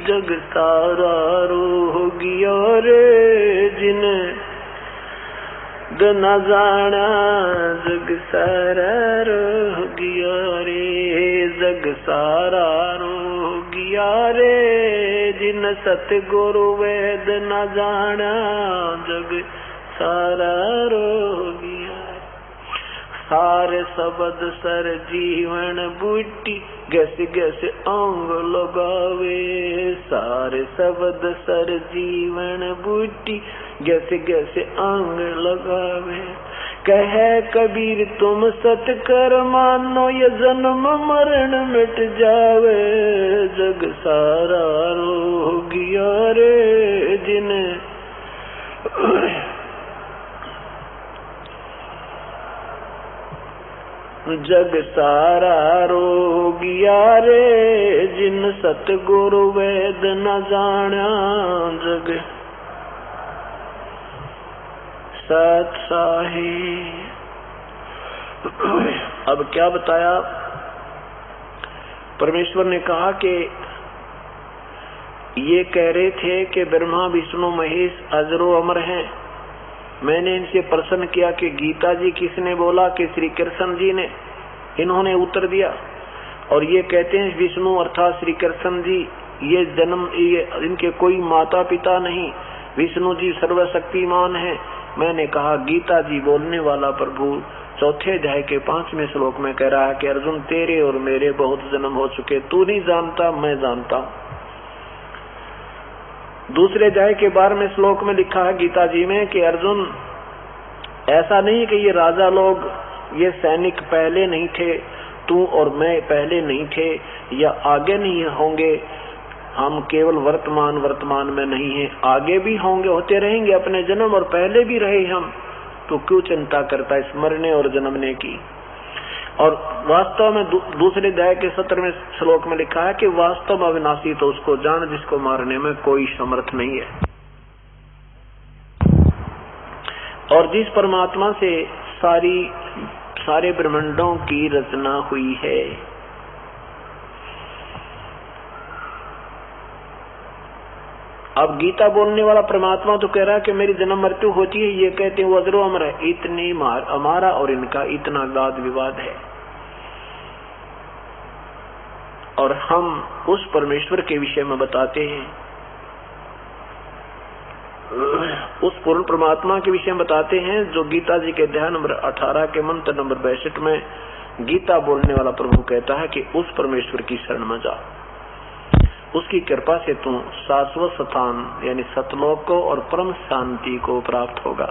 जग सारा रोगिया रे जिन न जाना जग सारा रोगिया रे जग सारा रोगिया रे जिन सतगुरु वेद न जाना जग सारा रोगिया सारे शब्द सर जीवन बूटी गस गस अंग लगावे सारे शब्द सर जीवन बूटी गस गस अंग लगावे कहे कबीर तुम सत कर मानो ये जन्म मरण मिट जावे जग सारा रोगिया रे जिन जग सारा रोगिया रे जिन सतगुरु वेद न जाना जग सत साही। अब क्या बताया? परमेश्वर ने कहा कि ये कह रहे थे कि ब्रह्मा विष्णु महेश अजरो अमर हैं। मैंने इनसे प्रश्न किया कि गीता जी किसने बोला? कि श्री कृष्ण जी ने। इन्होंने उत्तर दिया और ये कहते हैं विष्णु अर्थात श्री कृष्ण जी ये इनके कोई माता पिता नहीं, विष्णु जी सर्वशक्तिमान हैं। मैंने कहा गीता जी बोलने वाला प्रभु चौथे अध्याय के 5वें श्लोक में कह रहा है कि अर्जुन तेरे और मेरे बहुत जन्म हो चुके, तू नहीं जानता मैं जानता हूँ। दूसरे अध्याय के 12वें श्लोक में लिखा है गीता जी में कि अर्जुन ऐसा नहीं कि ये राजा लोग ये सैनिक पहले नहीं थे, तू और मैं पहले नहीं थे या आगे नहीं होंगे, हम केवल वर्तमान में नहीं है, आगे भी होंगे, होते रहेंगे अपने जन्म और पहले भी रहे हम, तो क्यों चिंता करता है इस मरने और जन्मने की। और वास्तव में दूसरे अध्याय के 17वें श्लोक में लिखा है कि वास्तव में अविनाशी तो उसको जान जिसको मारने में कोई समर्थ नहीं है। और जिस परमात्मा से सारे ब्रह्मांडों की रचना हुई है, अब गीता बोलने वाला परमात्मा तो कह रहा है कि मेरी जन्म मृत्यु होती है, ये कहते हैं वज्रो अमर है। इतनी हमारा और इनका इतना वाद विवाद है और हम उस परमेश्वर के विषय में बताते हैं, उस पूर्ण परमात्मा के विषय में बताते हैं जो गीता जी के अध्याय नंबर 18 के मंत्र नंबर 62 में गीता बोलने वाला प्रभु कहता है कि उस परमेश्वर की शरण में जा, उसकी कृपा से तू शाश्वत स्थान यानी सतलोक को और परम शांति को प्राप्त होगा।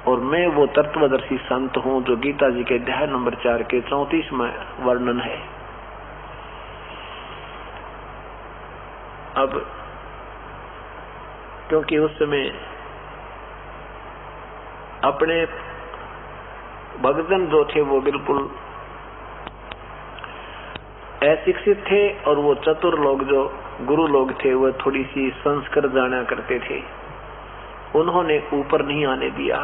और मैं वो तत्वदर्शी संत हूँ जो गीता जी के अध्याय नंबर 4 के 34 में वर्णन है। अब क्योंकि उस समय अपने भक्तजन जो थे वो बिल्कुल अशिक्षित थे और वो चतुर लोग जो गुरु लोग थे वो थोड़ी सी संस्कृत जाना करते थे, उन्होंने ऊपर नहीं आने दिया।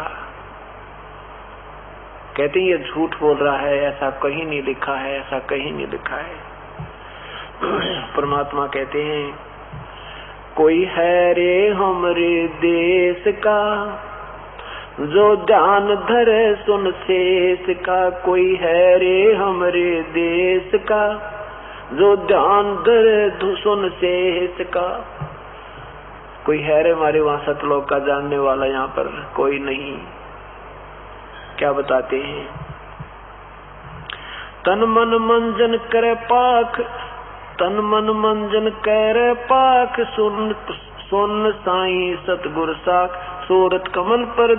कहते हैं ये झूठ बोल रहा है, ऐसा कहीं नहीं लिखा है, ऐसा कहीं नहीं लिखा है। परमात्मा कहते हैं कोई है रे हमरे देश का जो ध्यान धरे सुन शेष का, कोई है रे हमरे देश का जो ध्यान धरे सुन शेष का। कोई है रे हमारे वहां सतलोक का जानने वाला? यहाँ पर कोई नहीं। क्या बताते हैं? तन मन मंजन करे पाख, तन मन मंजन कर पाख, सुन साईं सतगुर साख, सूरत कमल पर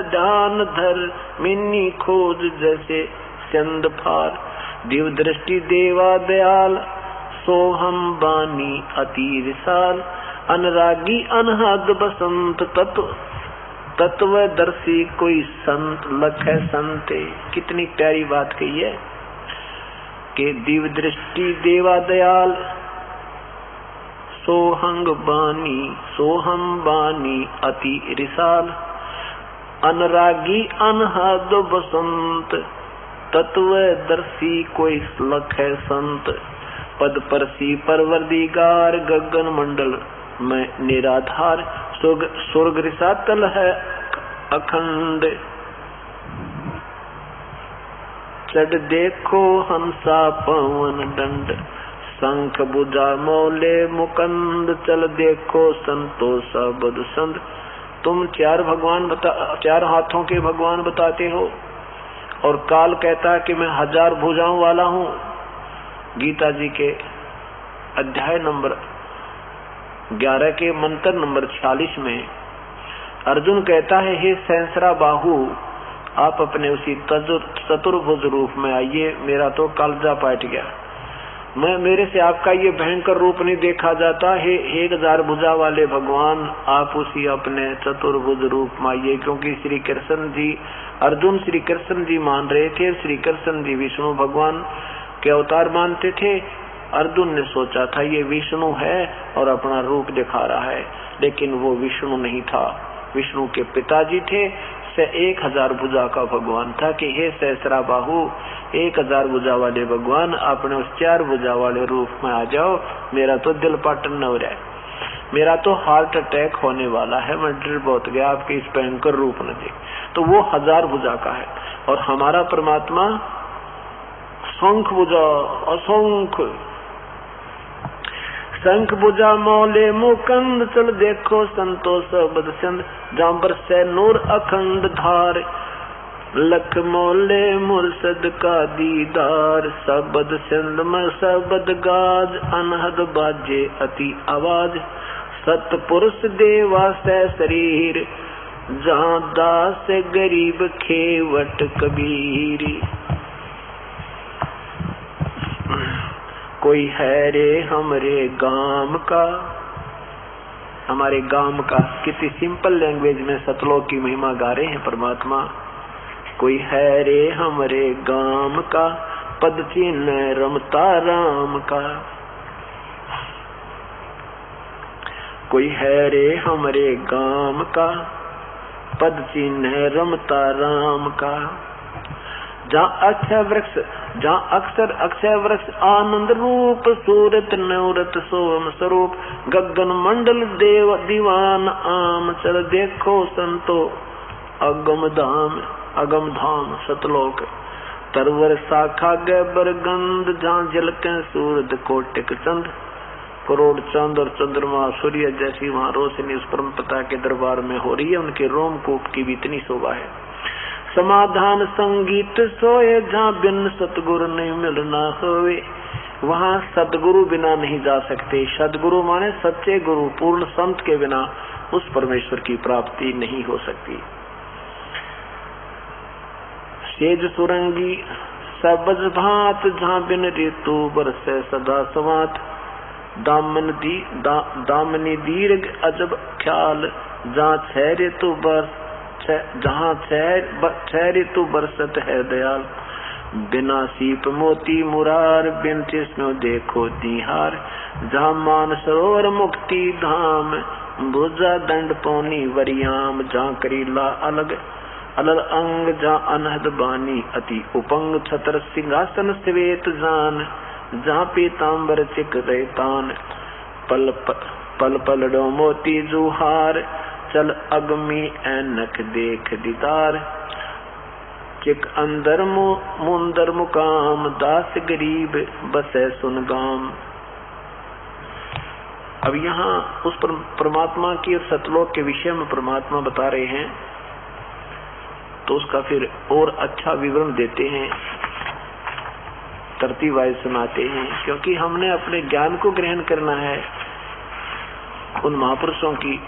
ध्यान धर, मिन्नी खोज जैसे चंद फार, दिव दृष्टि देवा दयाल, सोहम बानी अति विशाल, अनुरागी अनहद बसंत, तत्वदर्शी कोई संत लख है संते। कितनी प्यारी बात कही है कि दिव दृष्टि देवा दयाल, सोहम बानी अति रिसाल, अनुरागी अनहद बसंत, तत्वदर्शी कोई लख है संत। पद परसी परवरदिगार, गगन मंडल में निराधार, स्वर्ग रिसातल है अखंड। चढ़ देखो हंसा पवन दंड, शंख भुजा मौले मुकंद, चल देखो संतोष बद संद। तुम चार हाथों के भगवान बताते हो और काल कहता है कि मैं 1000 भुजाओं वाला हूँ। गीता जी के अध्याय नंबर 11 के मंत्र नंबर 46 में अर्जुन कहता है, हे सहस्रा बाहु, आप अपने उसी चतुर्भुज रूप में आइए। मेरा तो कालजा पाट गया, मेरे से आपका ये भयंकर रूप नहीं देखा जाता। हे 1000 भुजा वाले भगवान, आप उसी अपने चतुर्भुज रूप में आइए। क्योंकि श्री कृष्ण जी, अर्जुन श्री कृष्ण जी मान रहे थे, श्री कृष्ण जी विष्णु भगवान के अवतार मानते थे। अर्जुन ने सोचा था ये विष्णु है और अपना रूप दिखा रहा है, लेकिन वो विष्णु नहीं था, विष्णु के पिताजी थे। 1000 भुजा का भगवान था कि हे सहस्रा बाहु, 1000 भुजा वाले भगवान, आपने उस 4 भुजा वाले रूप में आ जाओ। मेरा तो दिल पाटन न हो रहा है, मेरा तो हार्ट अटैक होने वाला है, मैं डर बहुत गया आपके इस भयंकर रूप न देख। तो वो 1000 भुजा का है और हमारा परमात्मा शंख भुजा, असंख्य शंख भुजा मौले मुकंद, चल देखो संतोष बदचंद, जांबर से नूर अखंड धार, लख मौले मुर्शद का दीदार, सबद सिंध में सबद गाज, अनहद बाजे अति आवाज, सतपुरुष देवा से शरीर, जहाँ दास गरीब खेवट कबीर। कोई है रे हमरे गाम का, हमारे गाम का, किसी सिंपल लैंग्वेज में सतलोक की महिमा गा रहे हैं परमात्मा। कोई है रे हमरे गाम का, पद चिन्ह रमता राम का। कोई है रे हमरे गाम का, पद चिन्ह रमता राम का। जहाँ अक्षर अक्षय वृक्ष आनंद रूप, सूरत नवरत सोम स्वरूप, गगन मंडल देव दीवान आम, चल देखो संतो अगम धाम सतलोक। तरवर शाखा गैबर गंध, जहाँ झलके सूरज कोटिक चंद, करोड़ चंद और चंद्रमा सूर्य जैसी वहाँ रोशनी उस परम पिता के दरबार में हो रही है। उनके रोमकूप की भी इतनी शोभा है। समाधान संगीत सोए, जहाँ बिन सतगुरु नहीं मिलना होवे, वहाँ सतगुरु बिना नहीं जा सकते। सतगुरु माने सच्चे गुरु, पूर्ण संत के बिना उस परमेश्वर की प्राप्ति नहीं हो सकती। सेज सुरंगी सबज भात, जहाँ बिन ऋतु बरसे सदा सवात, दामनी दीर्घ अजब ख्याल, जहाँ 6 ऋतु बरस, जहाँ 6 ऋतु बरसत है दयाल, बिना सीप मोती मुरार, बिन जिस्म देखो तिहार, जहाँ मान सरोवर मुक्ति धाम, भुजा दंड पौनी वरियाम, जहाँ करीला अलग अलग अंग, जहाँ अनहद बानी अति उपंग, छतर सिंहासन श्वेत जान, जहाँ पीताम्बर चिक रेतान, पल पल डो मोती जुहार, चल अगमी ऐनक देख दीदार, चिक अंदर मुंदर मुकाम, दास गरीब बसे सुन गाम। अब यहाँ उस परमात्मा की और सतलोक के विषय में परमात्मा बता रहे हैं, तो उसका फिर और अच्छा विवरण देते हैं, तरतीब वाइज सुनाते हैं। क्योंकि हमने अपने ज्ञान को ग्रहण करना है, उन महापुरुषों की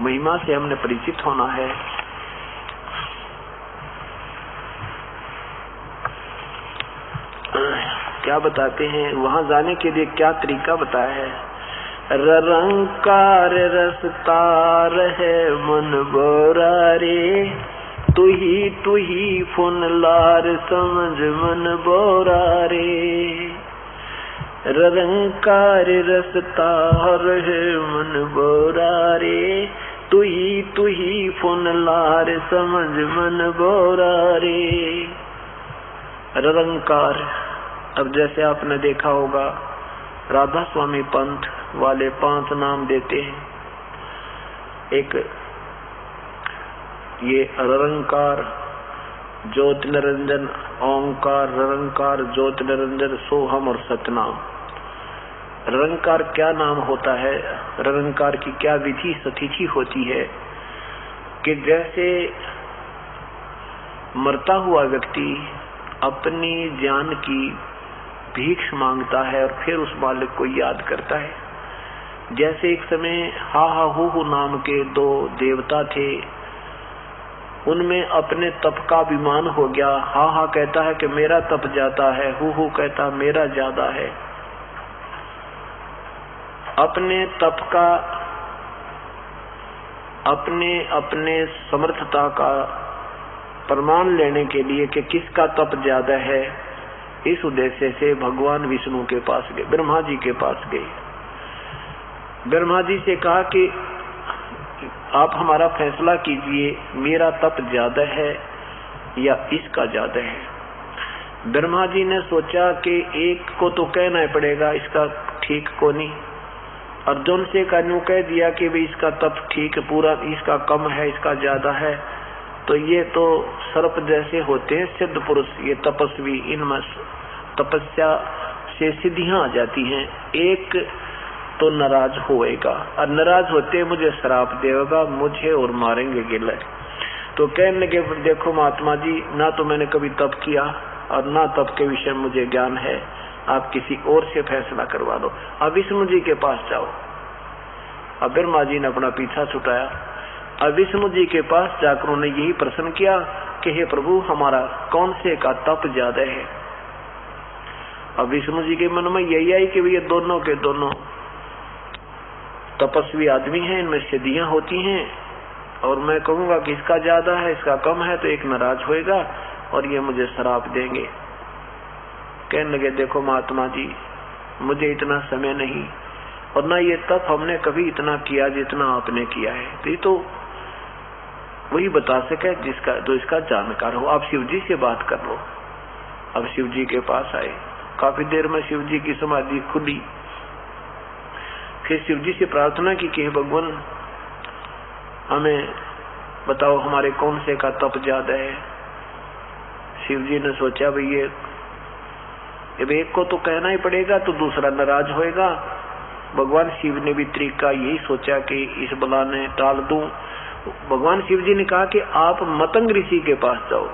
महिमा से हमने परिचित होना है। क्या बताते हैं, वहां जाने के लिए क्या तरीका बताया है। रंकार रसतार है मन बोरा रे, तू ही फुन लार समझ मन बोरा रे। रंकार रसतार है मन बोरा रे, तू ही फुन लार समझ मन बोरा रे। रंकार। अब जैसे आपने देखा होगा राधा स्वामी पंथ वाले 5 नाम देते हैं। एक ये रंकार, ज्योति निरंजन, ओंकार, रंकार, ज्योति निरंजन, सोहम और सतनाम। रंकार क्या नाम होता है, रंकार की क्या विधि सतिथि होती है कि जैसे मरता हुआ व्यक्ति अपनी जान की भीख मांगता है और फिर उस मालिक को याद करता है। जैसे एक समय हा हा हु नाम के 2 देवता थे, उनमें अपने तप का अभिमान हो गया। हा हा कहता है कि मेरा तप जाता है, हु कहता मेरा ज्यादा है। अपने तप का, अपने समर्थता का प्रमाण लेने के लिए कि किसका तप ज्यादा है, इस उद्देश्य से भगवान विष्णु के पास गए, ब्रह्मा जी के पास गए। ब्रह्मा जी से कहा कि आप हमारा फैसला कीजिए, मेरा तप ज्यादा है या इसका ज्यादा है। ब्रह्मा जी ने सोचा कि एक को तो कहना ही पड़ेगा, इसका ठीक को नहीं। अर्जुन से कानू कह दिया कि भाई इसका तप ठीक पूरा, इसका कम है, इसका ज्यादा है, तो ये तो सर्प जैसे होते हैं सिद्ध पुरुष, ये तपस्वी, इनमें तपस्या से सिद्धियां आ जाती हैं। एक तो नाराज होएगा और नाराज होते मुझे श्राप देगा, मुझे और मारेंगे गिले। तो कहने लगे देखो महात्मा जी, ना तो मैंने कभी तप किया और ना तप के विषय में मुझे ज्ञान है, आप किसी और से फैसला करवा दो। अब विष्णु जी के पास जाओ। अब ब्रह्मा जी ने अपना पीछा छुटाया। अब विष्णु जी के पास जाकर उन्होंने यही प्रश्न किया कि हे प्रभु, हमारा कौन से का तप ज्यादा है। अब विष्णु जी के मन में यही आई कि ये दोनों के दोनों तपस्वी आदमी हैं, इनमें सिद्धियां होती हैं, और मैं कहूंगा कि इसका ज्यादा है, इसका कम है, तो एक नाराज होएगा और ये मुझे श्राप देंगे। कहने लगे देखो महात्मा जी, मुझे इतना समय नहीं और ना ये तप हमने कभी इतना किया जितना आपने किया है, तो ये तो वही बता सके जिसका जो इसका जानकार हो। आप शिव जी से बात कर लो। अब शिव जी के पास आए। काफी देर में शिव जी की समाधि खुली। फिर शिव जी से प्रार्थना की कि भगवान हमें बताओ हमारे कौन से का तप ज्यादा है। शिव जी ने सोचा भाई ये एक को तो कहना ही पड़ेगा, तो दूसरा नाराज होएगा। भगवान शिव ने भी तरीका यही सोचा कि इस बलाने टाल दूं। भगवान शिव जी ने कहा कि आप मतंग ऋषि के पास जाओ,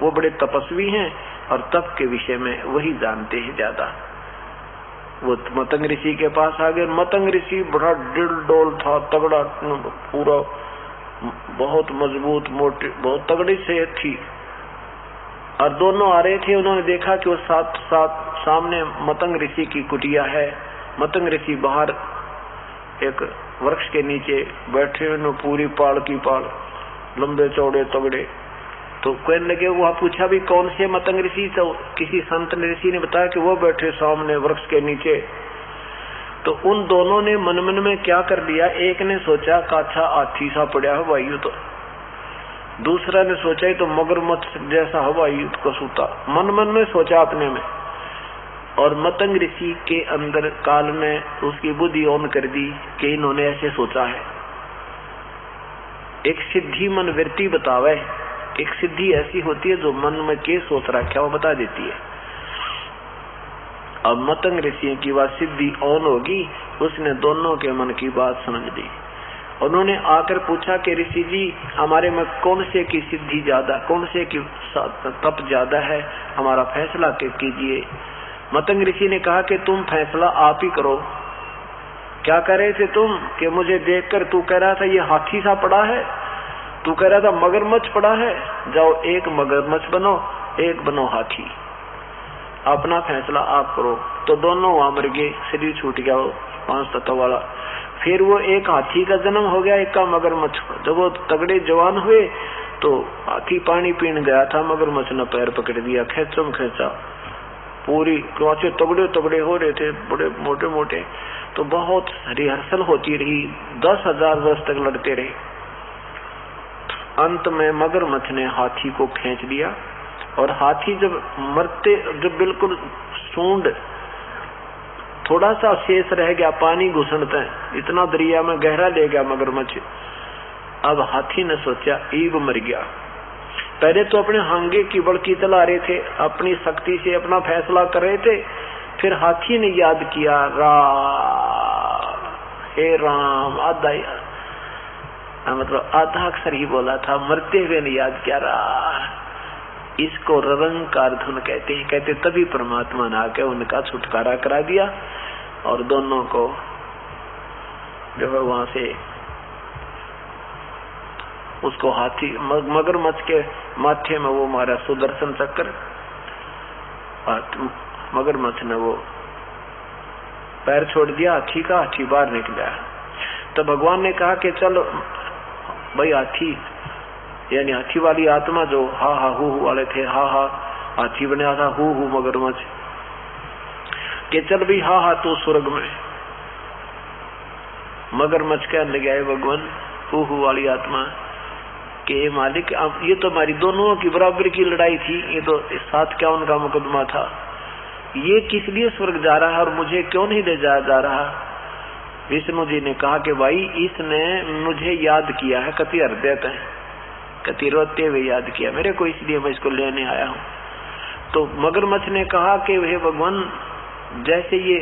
वो बड़े तपस्वी हैं और तप के विषय में वही जानते हैं ज्यादा। वो मतंग ऋषि के पास आ गए। मतंग ऋषि बड़ा डिल डोल था, तगड़ा, पूरा बहुत मजबूत, मोटे, बहुत तगड़ी सेहत थी। और दोनों आ रहे थे। उन्होंने देखा कि वो साथ साथ सामने मतंग ऋषि की कुटिया है। मतंग ऋषि बाहर एक वृक्ष के नीचे बैठे हुए, पूरी पाड़ की पाड़, लंबे चौड़े तगड़े। तो कहने लगे, वहां पूछा भी कौन से मतंग ऋषि, तो किसी संत ऋषि ने बताया कि वो बैठे सामने वृक्ष के नीचे। तो उन दोनों ने मन मन में क्या कर लिया, एक ने सोचा काछा हाथी सा पड़ा है भाई, तो दूसरा ने सोचा तो मगरमच्छ जैसा हवाई को सूता, मन मन में सोचा अपने में। और मतंग ऋषि के अंदर काल ने उसकी बुद्धि ऑन कर दी कि इन्होंने ऐसे सोचा है। एक सिद्धि मन वृत्ति बतावे, एक सिद्धि ऐसी होती है जो मन में के सोच रखा वो बता देती है। अब मतंग ऋषि की वह सिद्धि ऑन होगी, उसने दोनों के मन की बात समझ ली। उन्होंने आकर पूछा कि ऋषि जी, हमारे में कौन से की सिद्धि ज्यादा, कौन से की तप ज्यादा है, हमारा फैसला कीजिए। मतंग ऋषि ने कहा कि तुम फैसला आप ही करो। क्या कह रहे थे तुम कि मुझे देखकर तू कह रहा था ये हाथी सा पड़ा है, तू कह रहा था मगरमच्छ पड़ा है, जाओ एक मगरमच्छ बनो, एक बनो हाथी, अपना फैसला आप करो। तो दोनों वहां मर गए, शरीर छूट गया वो 5 तत्व वाला। फिर वो एक हाथी का जन्म हो गया, एक का मगरमच्छ। जब वो तगड़े जवान हुए तो हाथी पानी पीने गया था, मगरमच्छ ने पैर पकड़ दिया, खेचम खेचा, पूरी क्योंकि तगड़े तगड़े हो रहे थे, बड़े मोटे मोटे। तो बहुत रिहर्सल होती रही, 10,000 वर्ष तक लड़ते रहे। अंत में मगरमच्छ ने हाथी को खींच लिया, और हाथी जब बिल्कुल सूंड थोड़ा सा शेष रह गया, पानी घुसनता है, इतना दरिया में गहरा ले गया मगरमच्छ। अब हाथी ने सोचा ईब मर गया। पहले तो अपने हांगे की बड़की चला रहे थे, अपनी शक्ति से अपना फैसला कर रहे थे, फिर हाथी ने याद किया हे राम, मतलब आधा अक्षर ही बोला था, मरते हुए ने याद किया इसको ररंकार धुन कहते हैं। कहते तभी परमात्मा ने आके उनका छुटकारा करा दिया और दोनों को जो है वहां से उसको हाथी मगरमच्छ के माथे में वो मारा सुदर्शन चक्र, मगरमच्छ ने वो पैर छोड़ दिया हाथी का, हाथी बाहर निकला। तो भगवान ने कहा कि चलो भाई हाथी यानी हाथी वाली आत्मा जो हा हा हु वाले थे, हा हा हाथी बना था, हु मगरमच्छ, कि चल भाई हा हा तू स्वर्ग में। मगरमच्छ कहने लगा भगवान हु वाली आत्मा के मालिक, अब ये तो हमारी दोनों की बराबर की लड़ाई थी, ये तो 751 का मुकदमा था, ये किस लिए स्वर्ग जा रहा है और मुझे क्यों नहीं ले जाया जा रहा। विष्णु जी ने कहा कि भाई इसने मुझे याद किया है, कति हृदय है, कति रोते हुए याद किया मेरे को, इसलिए मैं इसको लेने आया हूँ। तो मगरमच्छ ने कहा कि हे भगवान, जैसे ये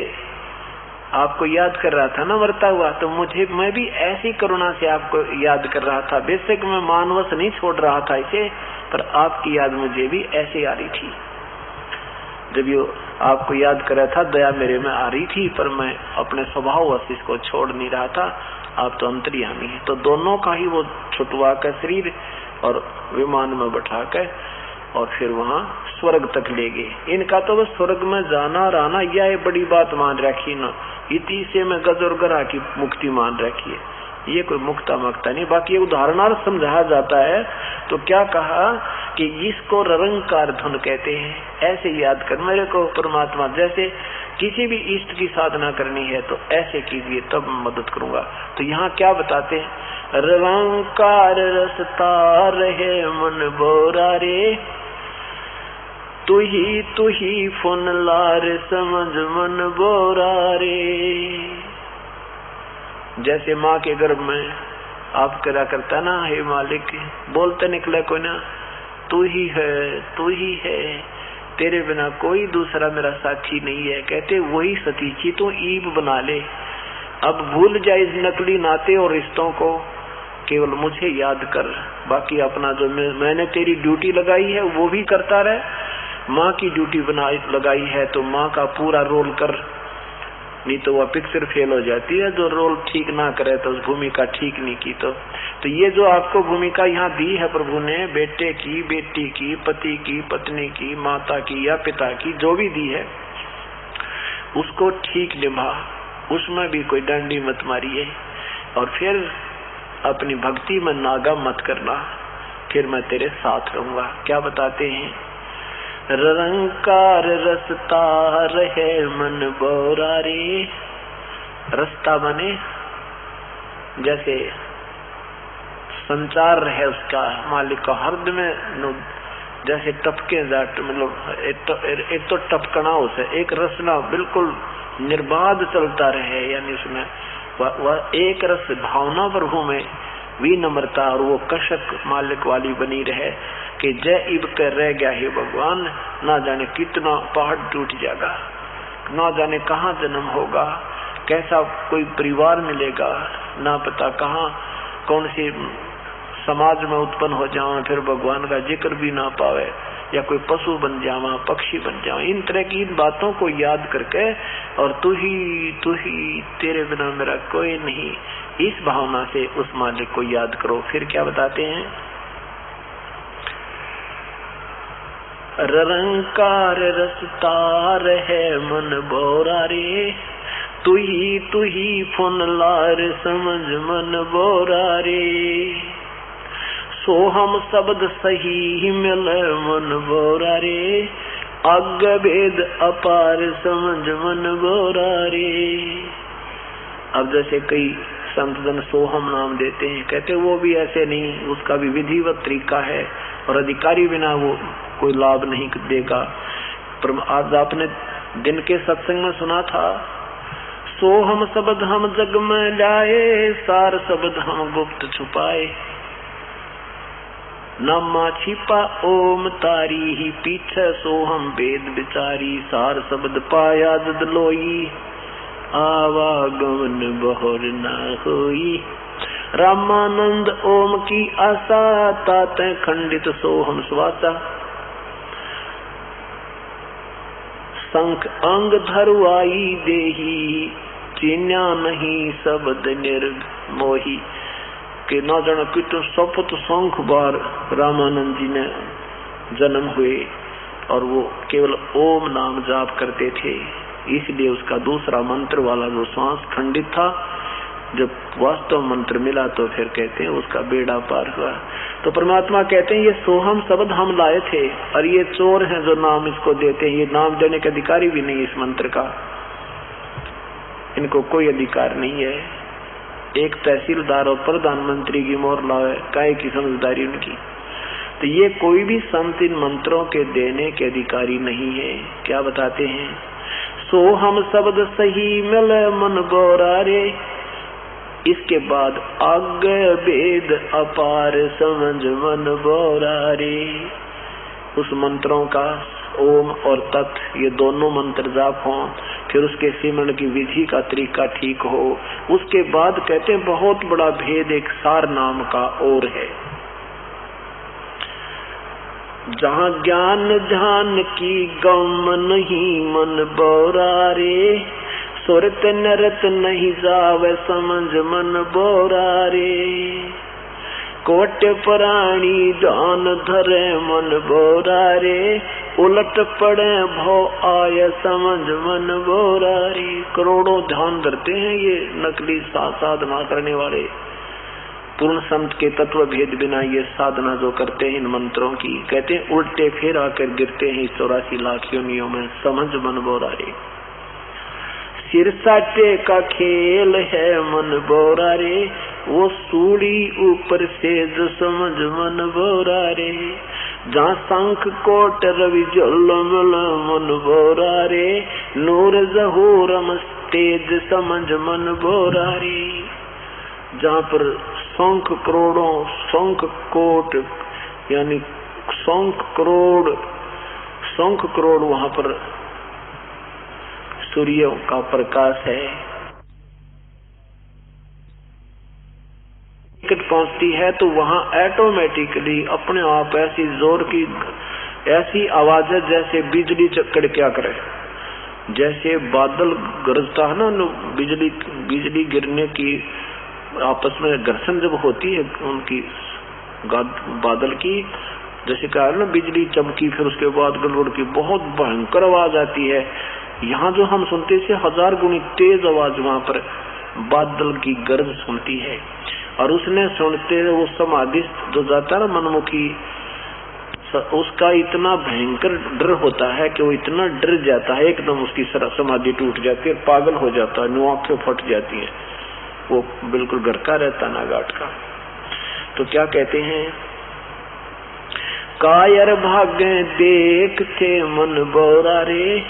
आपको याद कर रहा था ना मरता हुआ, तो मैं भी ऐसी करुणा से आपको याद कर रहा था। बेशक मैं मानवश नहीं छोड़ रहा था इसे, पर आपकी याद मुझे भी ऐसे आ रही थी। जब ये आपको याद कर रहा था, दया मेरे में आ रही थी, पर मैं अपने स्वभाववश इसको छोड़ नहीं रहा था। आप तो अंतर्यामी है। तो दोनों का ही वो छुटवा कर शरीर और विमान में बैठा कर और फिर वहां स्वर्ग तक ले गए। इनका तो बस स्वर्ग में जाना रहना यह बड़ी बात मान रखी न, इसी से में गज और गरा की मुक्ति मान रखी है। ये कोई मुक्ता मकता नहीं। बाकी उदाहरणार्थ समझाया जाता है तो क्या कहा कि इसको ररंकार धुन कहते हैं। ऐसे याद कर मेरे को परमात्मा, जैसे किसी भी इष्ट की साधना करनी है तो ऐसे कीजिए तब मदद करूंगा। तो यहाँ क्या बताते हैं, ररंकार रसता रहे मन बोरा रे, तू ही फुन लार समझ मन बोरा रे। जैसे माँ के गर्भ में आप करा करता ना, हे मालिक, बोलते निकले कोई ना, तू ही है, तेरे बिना कोई दूसरा मेरा साथी नहीं है। कहते वही सतीची तो ईब बना ले। अब भूल जाए इस नकली नाते और रिश्तों को, केवल मुझे याद कर। बाकी अपना जो मैंने तेरी ड्यूटी लगाई है वो भी करता रहे। माँ की ड्यूटी लगाई है तो माँ का पूरा रोल कर, नहीं तो वह पिक्चर फेल हो जाती है। जो रोल ठीक ना करे तो उस भूमिका ठीक नहीं की। तो ये जो आपको भूमिका यहाँ दी है प्रभु ने, बेटे की, बेटी की, पति की, पत्नी की, माता की या पिता की, जो भी दी है उसको ठीक निभा, उसमें भी कोई डंडी मत मारिए। और फिर अपनी भक्ति में नागा मत करना, फिर मैं तेरे साथ रहूंगा। क्या बताते हैं, ररंकार रसता रहे मन बोरा रे। रास्ता बने जैसे संचार रहे उसका मालिक का हृदय में, जैसे टपके जाट, मतलब एक तो टपकना उसे, एक रसना बिल्कुल निर्बाध चलता रहे, यानी उसमें वह एक रस भावना प्रभु में विनम्रता और वो कशक मालिक वाली बनी रहे कि जय इब कर रह गया है भगवान, ना जाने कितना पहाड़ टूट जाएगा, ना जाने कहाँ जन्म होगा, कैसा कोई परिवार मिलेगा, ना पता कहाँ कौन सी समाज में उत्पन्न हो जाऊं, फिर भगवान का जिक्र भी ना पावे, या कोई पशु बन जावा, पक्षी बन जावा। इन तरह की इन बातों को याद करके और तू ही तेरे बिना मेरा कोई नहीं, इस भावना से उस मालिक को याद करो। फिर क्या बताते हैं, ररंकार रसतार है मन बोरा रे, तू ही फुन लार समझ मन बोरा रे। सो हम शब्द सही मिल मन बोरा रे, अग भेद अपार समझ मन बोरा रे। अब जैसे कई संत जन सोहम नाम देते हैं। कहते वो भी ऐसे नहीं, उसका भी विधिवत तरीका है और अधिकारी बिना वो कोई लाभ नहीं देगा। पर आज आपने दिन के सत्संग में सुना था, सोहम शब्द हम जग में लाए, सार शब्द हम गुप्त छुपाए। नामा छिपा ओम तारी ही, पीछे सोहम वेद विचारी। सार शब्द पाया ददलोई, आवागमन बहुर न होई। रामानंद ओम की आशा, ताते खंडित सोहम स्वासा। शंख अंग धरुआई देही, चीन्या नहीं शब्द निर्मोही। कि न जाना कितने सपत शंख बार रामानंद जी ने जन्म हुए और वो केवल ओम नाम जाप करते थे, इसलिए उसका दूसरा मंत्र वाला जो श्वास खंडित था, जब वास्तव मंत्र मिला तो फिर कहते हैं उसका बेड़ा पार हुआ। तो परमात्मा कहते हैं ये सोहम शब्द हम लाए थे और ये चोर हैं जो नाम इसको देते हैं। ये नाम देने के अधिकारी भी नहीं इस मंत्र का, इनको कोई अधिकार नहीं है। एक तहसीलदार और प्रधानमंत्री की मोहर लाए, काय की समझदारी उनकी। तो ये कोई भी संत इन मंत्रों के देने के अधिकारी नहीं है। क्या बताते हैं, सोहम शब्द सही मिल मन बोरारे। इसके बाद आगे वेद अपार समझ मन बोरारे। उस मंत्रों का ओम और तत् ये दोनों मंत्र जाप हो, फिर उसके सिमरण की विधि का तरीका ठीक हो, उसके बाद कहते हैं बहुत बड़ा भेद एक सार नाम का और है। जहाँ ज्ञान ध्यान की गम नहीं मन बोरारे। सुरत नरत नहीं जावे समझ मन बोरारे। कोट प्राणी जान धरे मन बोरारे। उलट पड़े भो आय समझ मन बोरारे। करोड़ों ध्यान धरते हैं ये नकली साधना करने वाले, पूर्ण संत के तत्व भेद बिना ये साधना जो करते हैं इन मंत्रों की, कहते हैं उल्टे फिर आकर गिरते हैं 84 लाख योनियों में समझ मन बोरारे। सिर साटे का खेल है मन बोरारे। वो सूली ऊपर से जो समझ मन बोरारे। जहाँ शंख कोट रवि जलमल मन बोरारे। नूर जहूरम तेज समझ मन बोरारे। जहाँ पर शंख करोड़ों, शंख कोट यानी शंख करोड़ वहाँ पर सूर्य का प्रकाश है। टिकट पहुंचती है तो वहां ऑटोमेटिकली अपने आप ऐसी जोर की ऐसी आवाज है जैसे बिजली चक्कर क्या करे, जैसे बादल गरजता है ना, बिजली गिरने की आपस में घर्षण जब होती है उनकी बादल की, जैसे कहा ना बिजली चमकी फिर उसके बाद गड़बड़ की बहुत भयंकर आवाज आती है। यहाँ जो हम सुनते से 1000 गुनी तेज आवाज वहां पर बादल की गरज सुनती है। और उसने सुनते वो समाधिस्थ जो जाता है ना मनमुखी, उसका इतना भयंकर डर होता है कि वो इतना डर जाता है एकदम उसकी समाधि टूट जाती है, पागल हो जाता है, आंखें फट जाती है, वो बिल्कुल घर का रहता नागाट का। तो क्या कहते हैं, कायर भागे देखते मन बोरारे।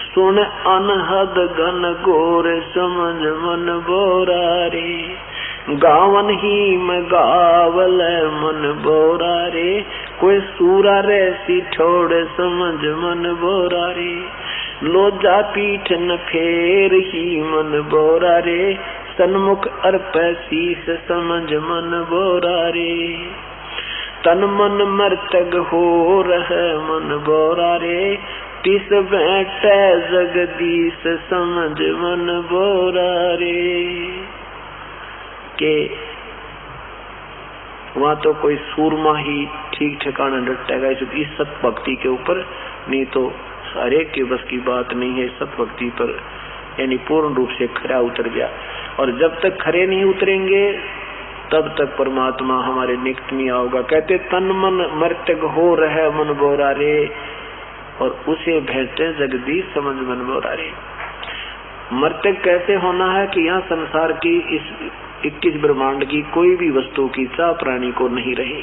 सुन अनहद घन घोर समझ मन बोरारे। गावन ही में गावल मन बोरारे। कोई सूरा रे ठोड़ समझ मन बोरारे। लोजा पीठ न फेर ही मन बोरारे। सन्मुख अर्प शीस समझ मन बोरारे। तन मन मर्तग हो रहे मन बोरारे। तिस बैठे जगदीश समझ मन बोरारे। के वहाँ तो कोई सूरमा ही ठीक ठिकाना डटेगा इस सत भक्ति के ऊपर, नहीं तो हर एक के बस की बात नहीं है। सत भक्ति पर यानी पूर्ण रूप से खरा उतर गया, और जब तक खरे नहीं उतरेंगे तब तक परमात्मा हमारे निकट नहीं आओगा। कहते तन मन मर्तक हो रहे मन बोरारे, और उसे भेजते जगदीश समझ मन बोरारे। मृतक कैसे होना है कि यहाँ संसार की इस 21 ब्रह्मांड की कोई भी वस्तु की चाह प्राणी को नहीं रहे।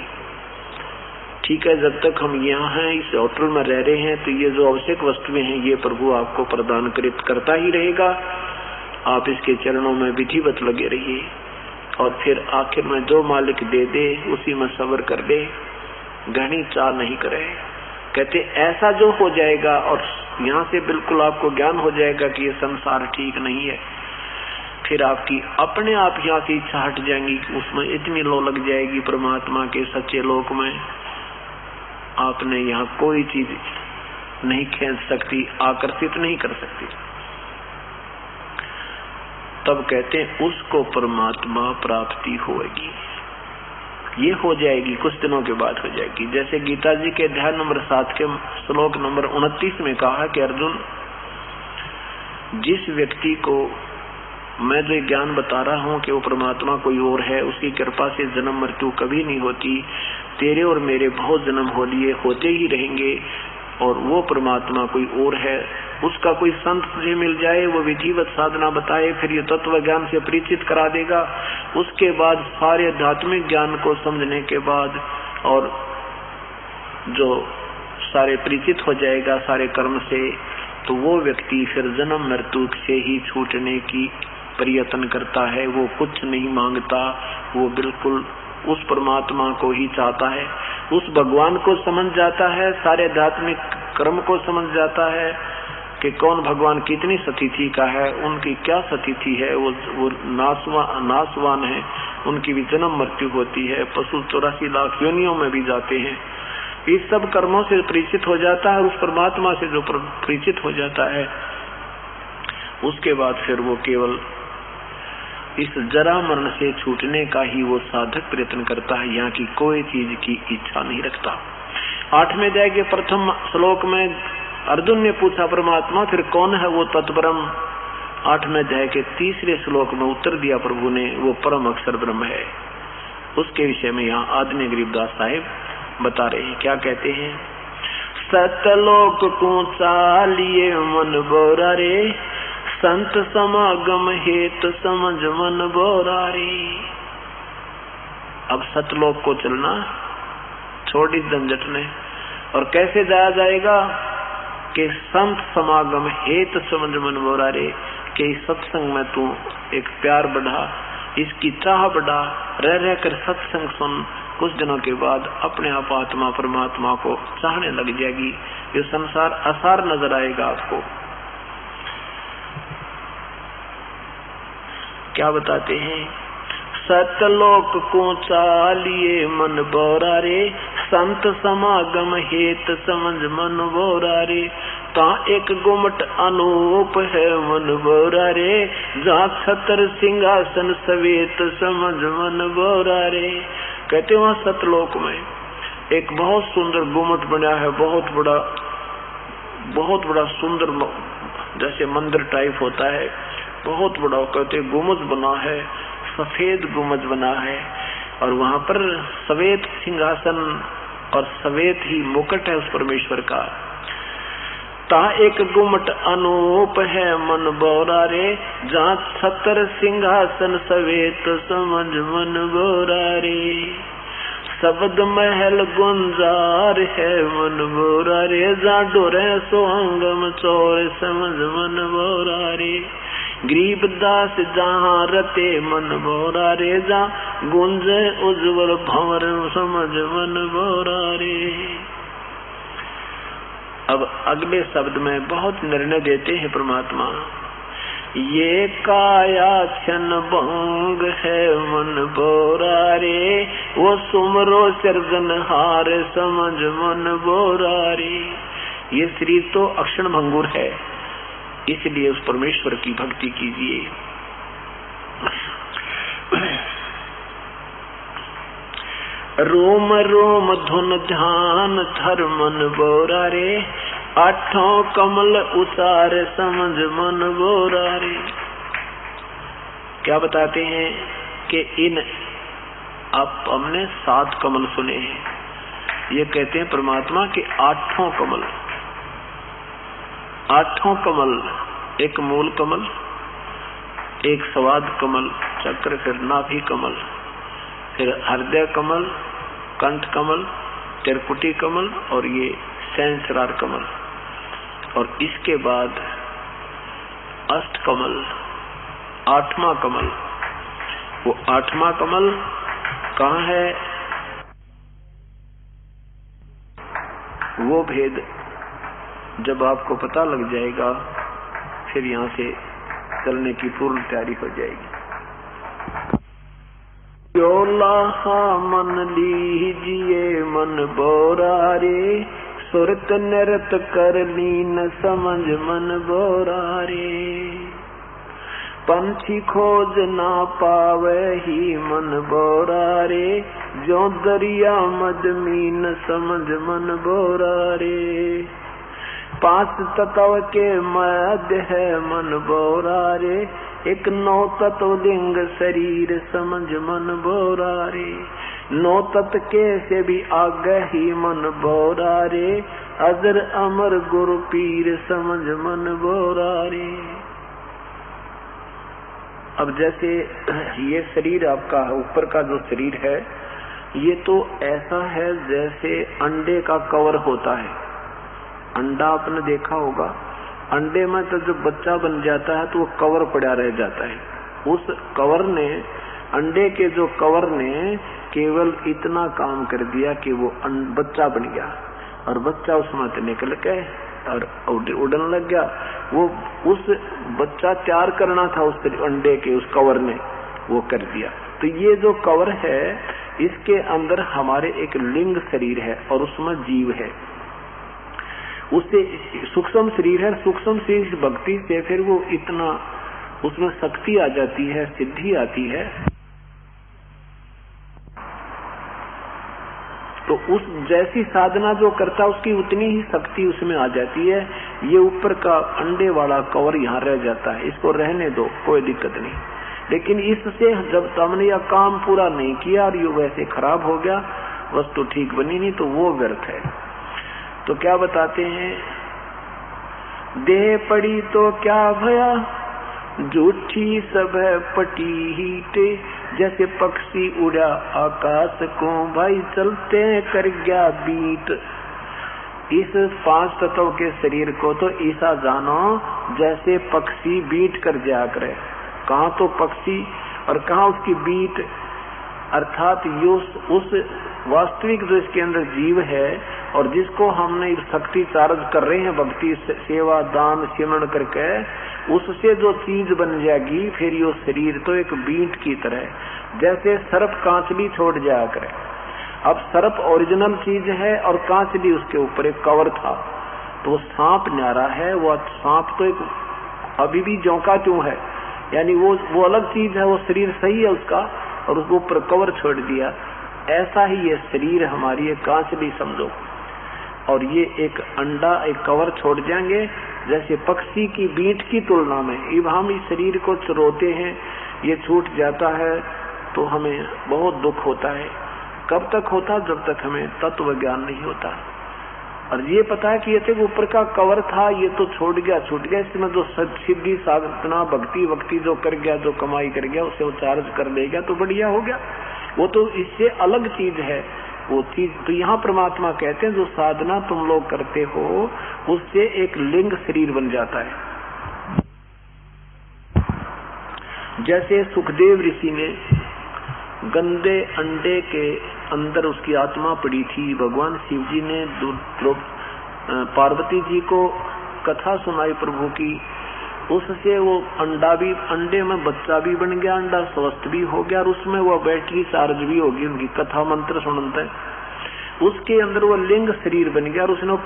ठीक है, जब तक हम यहाँ हैं, इस होटल में रह रहे हैं, तो ये जो आवश्यक वस्तुएं हैं ये प्रभु आपको प्रदान करता ही रहेगा। आप इसके चरणों में विधिवत लगे रहिए और फिर आखिर में जो मालिक दे दे उसी में सब्र कर ले, घनी चाह नहीं करे। कहते ऐसा जो हो जाएगा और यहाँ से बिल्कुल आपको ज्ञान हो जाएगा कि ये संसार ठीक नहीं है, फिर आपकी अपने आप यहाँ से इच्छा हट जाएंगी कि उसमें इतनी लो लग जाएगी परमात्मा के सच्चे लोक में आपने यहाँ कोई चीज नहीं खींच सकती, आकर्षित नहीं कर सकती। तब कहते हैं उसको परमात्मा प्राप्ति होगी। ये हो जाएगी, कुछ दिनों के बाद हो जाएगी। जैसे गीता जी के अध्याय नंबर 7 के श्लोक नंबर 29 में कहा कि अर्जुन, जिस व्यक्ति को मैं जो ज्ञान बता रहा हूँ कि वो परमात्मा कोई और है, उसकी कृपा से जन्म मृत्यु कभी नहीं होती, तेरे और मेरे बहुत जन्म हो लिए, होते ही रहेंगे, और वो परमात्मा कोई और है, उसका कोई संत तुझे मिल जाए, वो विधिवत साधना बताए, फिर ये तत्व ज्ञान से परिचित करा देगा। उसके बाद सारे आध्यात्मिक ज्ञान को समझने के बाद और जो सारे परिचित हो जाएगा सारे कर्म से, तो वो व्यक्ति फिर जन्म मृत्यु से ही छूटने की प्रयत्न करता है। वो कुछ नहीं मांगता, वो बिल्कुल उस परमात्मा को ही चाहता है, उस भगवान को समझ जाता है, सारे आध्यात्मिक कर्म को समझ जाता है कि कौन भगवान कितनी सतिथि का है, उनकी क्या सतिथि है, वो नासवान है, उनकी भी जन्म मृत्यु होती है, पशु 84 लाख योनियों में भी जाते हैं। इस सब कर्मों से परिचित हो जाता है, उस परमात्मा से जो परिचित हो जाता है, उसके बाद फिर वो केवल इस जरा मरण से छूटने का ही वो साधक प्रयत्न करता है, यहाँ की कोई चीज की इच्छा नहीं रखता। 8वें अध्याय के प्रथम श्लोक में अर्जुन ने पूछा परमात्मा फिर कौन है वो तत्ब्रह्म। 8वें अध्याय के 3रे श्लोक में उत्तर दिया प्रभु ने, वो परम अक्षर ब्रह्म है। उसके विषय में यहाँ आदरणीय गरीबदास साहिब बता रहे हैं। क्या कहते हैं? सतलोक को चालिए मन बोरा रे, संत समागम हेत समझ मन बोरा रे। अब सतलोक को चलना छोड़ इस झंझट ने, और कैसे जाया जाएगा कि संत समागम हेत समझ मन बोरा रे, कि सत्संग में तू एक प्यार बढ़ा, इसकी चाह बढ़ा, रह रह कर सत्संग सुन, कुछ दिनों के बाद अपने आप आत्मा परमात्मा को चाहने लग जाएगी। ये संसार असार नजर आएगा आपको। क्या बताते हैं? सतलोक को चालिए मन बोरा रे, संत समागम हेत समझ मन बोरा रे। ता एक गुमट अनूप है मन बोरा रे, जहाँ छतर सिंहासन सवेत समझ मन बोरा रे। कहते वहाँ सतलोक में एक बहुत सुंदर गुमट बना है, बहुत बड़ा सुंदर, जैसे मंदिर टाइप होता है, बहुत बड़ा कहते गुमज बना है, सफेद गुमज बना है, और वहां पर सफेद सिंहासन और सफेद ही मुकुट है उस परमेश्वर का। ता एक गुमट अनूप है मन बोरा रे, जहाँ छतर सिंहासन सवेत समझ मन बोरा रे। शब्द महल गुंजार है मन बोरा रे, जहाँ डोरे सोहंगम चोर समझ मन बोरा रे। गरीबदास जहाँ रते मन बोरा रे, जहाँ गुंज उज्जवल भंवर समझ मन बोरा रे। अब अगले शब्द में बहुत निर्णय देते हैं परमात्मा। ये काया क्षण भंग है मन बोरा रे, वो सुमरो सृजनहार समझ मन बोरा रे। ये शरीर तो अक्षण भंगुर है, इसलिए उस परमेश्वर की भक्ति कीजिए। रोम रोम धुन ध्यान धर मन बोरा रे, आठों कमल उतार समझ मन बोरा रे। क्या बताते हैं कि इन आप हमने 7 कमल सुने हैं, ये कहते हैं परमात्मा के 8 कमल, एक मूल कमल, एक स्वाद कमल चक्र, फिर नाभि कमल, फिर हृदय कमल, कंठ कमल, त्रिपुटी कमल और ये सहस्रार कमल। और इसके बाद अष्ट कमल, आठवां कमल। वो आठवां कमल कहाँ है, वो भेद जब आपको पता लग जाएगा फिर यहाँ से चलने की पूर्ण तैयारी हो जाएगी। योलाहा मन लीजिए मन बोरा रे, सुरत नृत कर लीन समझ मन बोरा रे। पंछी खोज ना पावे ही मन बोरा रे, जो दरिया मद मीन समझ मन बोरा रे। पांच तत्व के मध्य है मन बोरा रे, एक नौ तत्व लिंग शरीर समझ मन बोरा रे। नौ तत्व के से भी आगे ही मन बोरा रे, अजर अमर गुरु पीर समझ मन बोरा रे। अब जैसे ये शरीर आपका ऊपर का जो शरीर है, ये तो ऐसा है जैसे अंडे का कवर होता है। अंडा आपने देखा होगा, अंडे में तो जब बच्चा बन जाता है तो वो कवर पड़ा रह जाता है। उस कवर ने, अंडे के जो कवर ने केवल इतना काम कर दिया कि वो बच्चा बन गया और बच्चा उसमें से निकल के और उड़ने लग गया। वो उस बच्चा तैयार करना था उस अंडे के, उस कवर ने वो कर दिया। तो ये जो कवर है इसके अंदर हमारे एक लिंग शरीर है और उसमें जीव है, उससे सूक्ष्म शरीर है। सूक्ष्म शरीर भक्ति से फिर वो इतना उसमें शक्ति आ जाती है, सिद्धि आती है। तो उस जैसी साधना जो करता उसकी उतनी ही शक्ति उसमें आ जाती है। ये ऊपर का अंडे वाला कवर यहाँ रह जाता है, इसको रहने दो, कोई दिक्कत नहीं। लेकिन इससे जब तुमने यह काम पूरा नहीं किया और ये वैसे खराब हो गया, वस्तु ठीक बनी नहीं, तो वो व्यर्थ है। तो क्या बताते हैं, देह पड़ी तो क्या भया, झूठी सब है पटी हीटे। जैसे पक्षी उड़ा आकाश को, भाई चलते कर गया बीट। इस पांच तत्व के शरीर को तो ऐसा जानो जैसे पक्षी बीट कर जाया करे। कहाँ तो पक्षी और कहाँ उसकी बीट, अर्थात उस वास्तविक जो इसके अंदर जीव है और जिसको हमने शक्ति चार्ज कर रहे हैं भक्ति सेवा दान सिमरण करके, उससे जो चीज बन जाएगी फिर ये शरीर तो एक बीट की तरह, जैसे सर्प कांचली छोड़ जाया करे। अब सर्प ओरिजिनल चीज है और कांचली उसके ऊपर एक कवर था, तो सांप न्यारा है। वो सांप तो एक अभी भी जोंका क्यों है, यानी वो अलग चीज है, वो शरीर सही है उसका और उसको ऊपर कवर छोड़ दिया। ऐसा ही ये शरीर हमारी एक कांचली समझो, और ये एक अंडा एक कवर छोड़ जाएंगे जैसे पक्षी की बीट की तुलना में। अब हम इस शरीर को चुरोते हैं, ये छूट जाता है तो हमें बहुत दुख होता है। कब तक होता, जब तक हमें तत्व ज्ञान नहीं होता। और ये पता है कि ये तो ऊपर का कवर था, ये तो छोड़ गया छूट गया, इसमें जो सिद्धि साधना भक्ति जो कर गया, जो कमाई कर गया, उसे वो चार्ज कर लेगा तो बढ़िया हो गया। वो तो इससे अलग चीज है वो चीज। तो यहाँ परमात्मा कहते हैं जो साधना तुम लोग करते हो उससे एक लिंग शरीर बन जाता है। जैसे सुखदेव ऋषि ने गंदे अंडे के अंदर उसकी आत्मा पड़ी थी, भगवान शिव जी ने पार्वती जी को कथा सुनाई प्रभु की, उससे वो अंडा भी, अंडे में बच्चा भी बन गया, अंडा स्वस्थ भी हो गया और उसमें वो बैटरी चार्ज भी होगी उनकी कथा मंत्र सुनते। उसके अंदर वो लिंग शरीर बन गया और उसने वो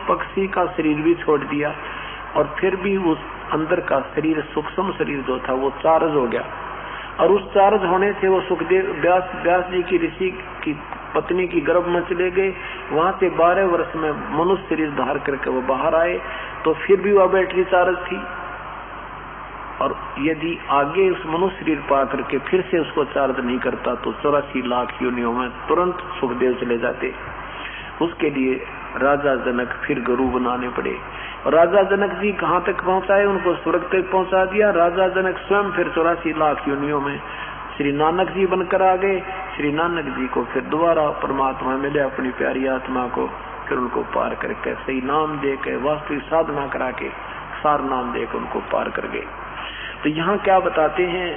पक्षी का शरीर भी छोड़ दिया और फिर भी उस अंदर का शरीर सूक्ष्म शरीर जो था वो चार्ज हो गया। और उस चार्ज होने से वो सुखदेव व्यास जी की ऋषि की पत्नी की गर्भ में चले गए। वहां से 12 वर्ष में मनुष्य शरीर धार करके वो बाहर आए, तो फिर भी वह बैटरी चार्ज थी। और यदि आगे उस मनुष्य शरीर पा करके फिर से उसको चार्ज नहीं करता तो 84 लाख योनियों में तुरंत सुखदेव चले जाते। उसके लिए राजा जनक फिर गुरु बनाने पड़े। राजा जनक जी कहाँ तक पहुंचाए, उनको स्वर्ग तक पहुंचा दिया। राजा जनक स्वयं फिर 84 लाख योनियों में श्री नानक जी बनकर आ गए। श्री नानक जी को फिर दोबारा परमात्मा मिले अपनी प्यारी आत्मा को, फिर उनको पार करके सही नाम दे के वास्तविक साधना करा के सार नाम दे के उनको पार कर गए। तो यहाँ क्या बताते हैं,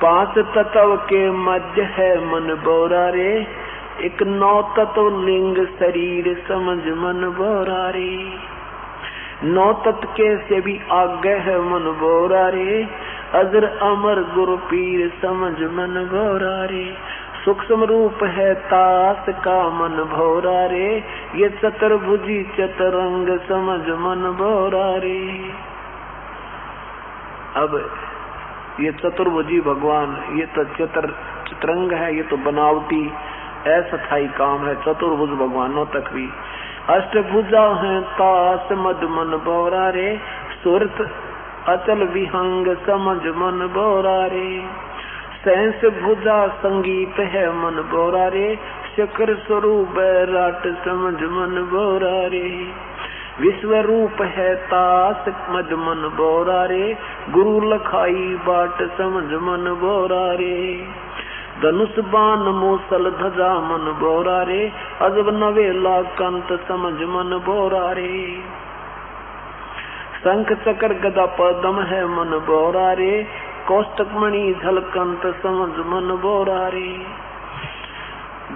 5 तत्व के मध्य है मन बोरा रे, एक 9 तत्व लिंग शरीर समझ मन बोरा रे। 9 तत्व के से भी आगे है मन बोरा रे, अजर अमर गुरु पीर समझ मन बोरा रे। सूक्ष्म रूप है तास का मन भोरा रे, ये चतुर्भुजी चतुरंग समझ मन भोरा रे। अब ये चतुर्भुजी भगवान, ये तो चतुरंग है, ये तो बनावटी अस्थाई काम है। चतुर्भुज भगवानों तक भी अष्टभुजा है तास मद मन भोरा रे, सुरत अचल विहंग समझ मन भोरा रे। सहस भुजा संगीत है मन बोरा रे, शकर स्वरूप राट समझ मन बोरा रे। विश्व रूप है तास मद मन बोरा रे, गुरु लखाई बाट समझ मन बोरा रे। धनुष बाण मूसल ध्वजा मन बोरा रे, अजब नवेला कंत समझ मन बोरा रे। शंख चक्र गदा पदम है मन बोरा रे, कौस्तक मणि झलकंत समझ मन बोरा रे।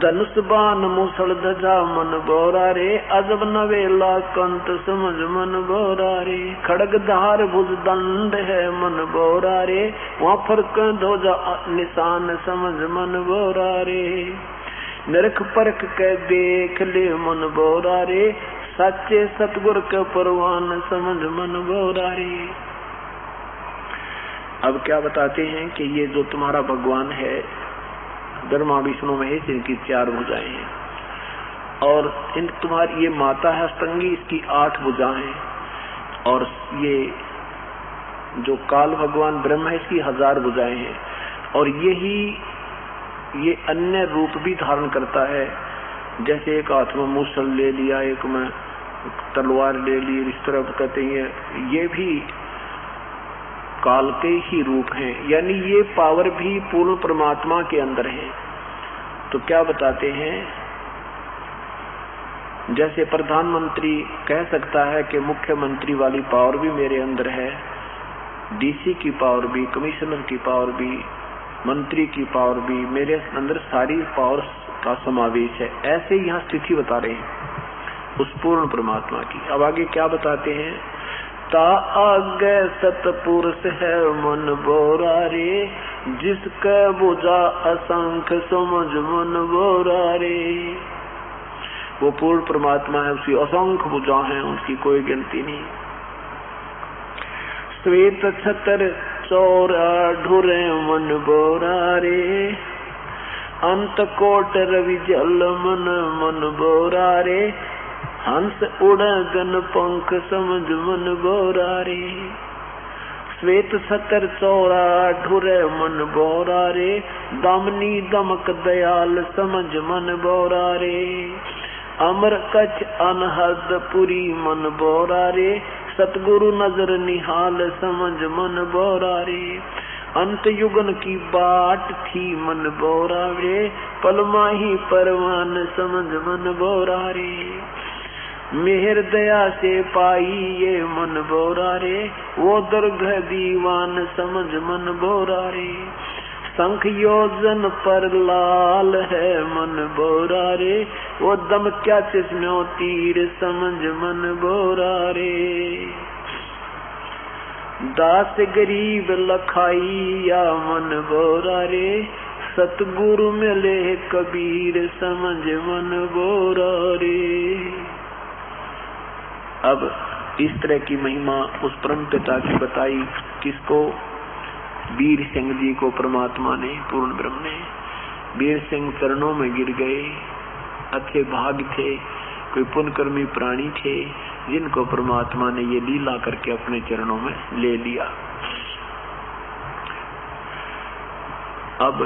धनुष बाण मूसल ध्वजा मन बोरा रे, अजब नवेला कंत समझ मन बोरा रे। खड़ग धार भुज दंड है मन बोरा रे, वहाँ फरक ध्वजा निशान समझ मन बोरा रे। नरख परख के देख ले मन बोरा रे, सच्चे सतगुर के परवान समझ मन बोरा रे। अब क्या बताते हैं कि ये जो तुम्हारा भगवान है ब्रह्मा विष्णु महेश, इनकी 4 भुजाएं हैं, और इन तुम्हारी ये माता है अष्टंगी, इसकी 8 भुजाएं, और ये जो काल भगवान ब्रह्मा है इसकी 1000 भुजाएं हैं, और ये अन्य रूप भी धारण करता है। जैसे एक हाथ में मूसल ले लिया, एक में तलवार ले ली, इस तरह कहते हैं ये भी काल के ही रूप हैं, यानी ये पावर भी पूर्ण परमात्मा के अंदर है। तो क्या बताते हैं, जैसे प्रधानमंत्री कह सकता है कि मुख्यमंत्री वाली पावर भी मेरे अंदर है, डीसी की पावर भी, कमिश्नर की पावर भी, मंत्री की पावर भी, मेरे अंदर सारी पावर का समावेश है। ऐसे यहाँ स्थिति बता रहे हैं उस पूर्ण परमात्मा की। अब आगे क्या बताते हैं, ता आगे सतपुरुष है मन बोरा रे, जिसका बुझा असंख्य समझ मन बोरा रे। वो पूर्ण परमात्मा है, उसकी असंख्य बुझा है, उसकी कोई गिनती नहीं। श्वेत छतर चौरा ढुरे मन बोरा रे, अंत कोट रवि जल मन मन बोरा रे। हंस उड़गन पंख समझ मन बोरा रे। श्वेत छतर चौरा ढुरे मन बोरा रे, दामनी दमक दयाल समझ मन बोरा रे। अमर कच्छ अनहद पुरी मन बोरा रे, सतगुरु नजर निहाल समझ मन बोरा रे। अंत युगन की बाट थी मन बोरा रे, पलमाही परवान समझ मन बोरा रे। मेहर दया से पाई ये मन बोरा रे, वो दर्घ दीवान समझ मन बोरा रे। शंख योजन पर लाल है मन बोरा रे, वो दम क्या चश्म्यों तीर समझ मन बोरा रे। दास गरीब लखाई या मन बोरा रे, सतगुरु मिले कबीर समझ मन बोरा रे। अब इस तरह की महिमा उस परम पिता की बताई, किसको? वीर सिंह जी को परमात्मा ने, पूर्ण ब्रह्म ने। वीर सिंह चरणों में गिर गए, अच्छे भाग थे, कोई पुण्यकर्मी प्राणी थे जिनको परमात्मा ने ये लीला करके अपने चरणों में ले लिया। अब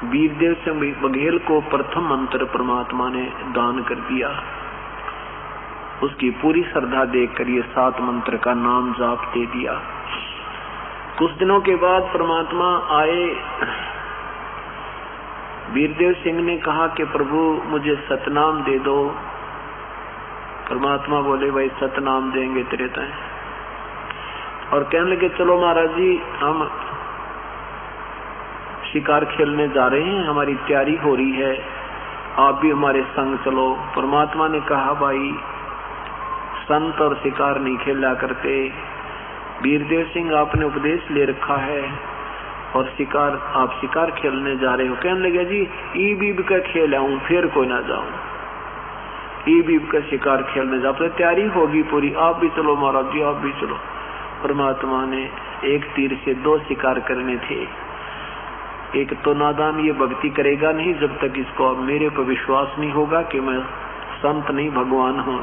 वीरदेव सिंह बघेल को प्रथम मंत्र परमात्मा ने दान कर दिया। उसकी पूरी श्रद्धा देखकर ये 7 मंत्र का नाम जाप दे दिया। कुछ दिनों के बाद परमात्मा आए। वीरदेव सिंह ने कहा कि प्रभु मुझे सतनाम दे दो। परमात्मा बोले भाई सतनाम देंगे तेरे तय। और कहने लगे चलो महाराज जी हम शिकार खेलने जा रहे हैं, हमारी तैयारी हो रही है, आप भी हमारे संग चलो। परमात्मा ने कहा भाई संत और शिकार नहीं खेला करते। वीरदेव सिंह आपने उपदेश ले रखा है और शिकार आप शिकार खेलने जा रहे हो। कहने लगे जी ई बीब का खेल आऊं फिर कोई ना जाऊं, ई बीब का शिकार खेलने जाओ तो तैयारी होगी पूरी, आप भी चलो महाराज जी आप भी चलो। परमात्मा ने एक तीर से 2 शिकार करने थे। एक तो नादान ये भक्ति करेगा नहीं जब तक इसको अब मेरे पर विश्वास नहीं होगा कि मैं संत नहीं भगवान हूँ,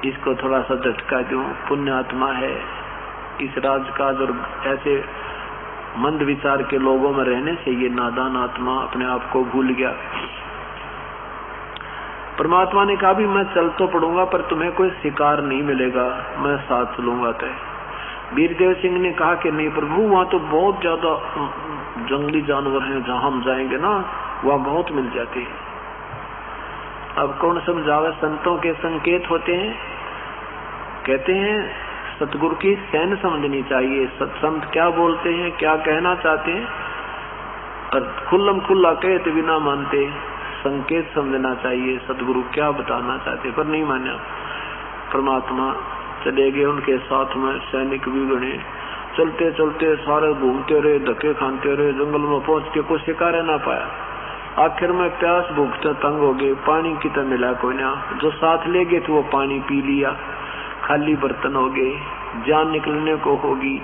इसको थोड़ा सा झटका दूं, पुण्य आत्मा है। इस राजकाज और ऐसे मंद विचार के लोगों में रहने से ये नादान आत्मा अपने आप को भूल गया। परमात्मा ने कहा भी मैं चल तो पड़ूंगा पर तुम्हें कोई शिकार नहीं मिलेगा, मैं साथ चलूंगा तय। वीरदेव सिंह ने कहा कि नहीं प्रभु वहाँ तो बहुत ज्यादा जंगली जानवर हैं, जहाँ हम जाएंगे ना वहाँ बहुत मिल जाते हैं। अब कौन समझावे, संतों के संकेत होते हैं। कहते हैं सतगुरु की सैन समझनी चाहिए, संत क्या बोलते हैं क्या कहना चाहते हैं, और खुल्लम खुल्ला कहे तो बिना मानते संकेत समझना चाहिए सतगुरु क्या बताना चाहते, पर नहीं माना। परमात्मा चले गए, उनके साथ में सैनिक भी गणे। चलते चलते सारे घूमते रहे, धक्के खाते रहे, जंगल में पहुंच के कुछ शिकार ना पाया। आखिर में प्यास भूख से तंग हो गए, पानी की तो मिला कोई ना। जो साथ ले गए थे वो पानी पी लिया, खाली बर्तन हो गए, जान निकलने को होगी।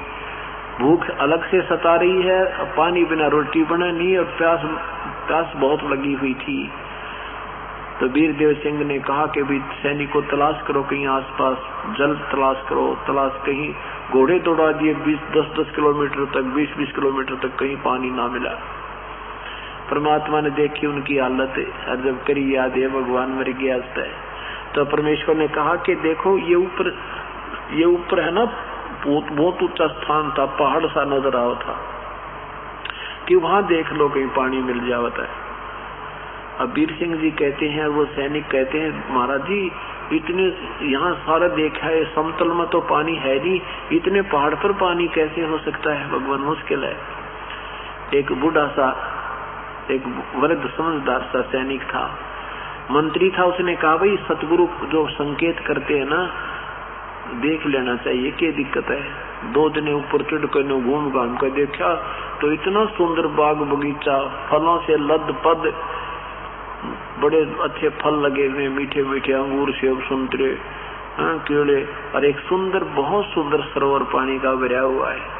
भूख अलग से सता रही है, पानी बिना रोटी बना नहीं, और प्यास बहुत लगी हुई थी। तो वीरदेव सिंह ने कहा कि भी सैनिक को तलाश करो, कहीं आसपास जल तलाश करो, तलाश कहीं घोड़े दौड़ा दिए 10-10 किलोमीटर तक, 20-20 किलोमीटर तक, कहीं पानी ना मिला। परमात्मा ने देखी उनकी हालत, जब करी याद है भगवान मर गया। तो परमेश्वर ने कहा कि देखो ये ऊपर है ना बहुत ऊंचा स्थान था, पहाड़ सा नजर आ था, कि वहां देख लो कहीं पानी मिल जाता है। अब वीर सिंह जी कहते हैं, वो सैनिक कहते हैं महाराज जी इतने यहाँ सारा देखा है, समतल में तो पानी है नहीं, इतने पहाड़ पर पानी कैसे हो सकता है भगवान, मुश्किल है। एक बूढ़ा सा एक वृद्ध समझदार सा सैनिक था, मंत्री था, उसने कहा भाई सतगुरु जो संकेत करते हैं ना देख लेना चाहिए, क्या दिक्कत है। 2 दिन ऊपर चढ़ कर घूम घाम कर देखा तो इतना सुंदर बाग बगीचा, फलों से लद पद, बड़े अच्छे फल लगे हुए, मीठे मीठे अंगूर सेब संतरे केले, और एक सुंदर बहुत सुंदर सरोवर पानी का भरा हुआ है।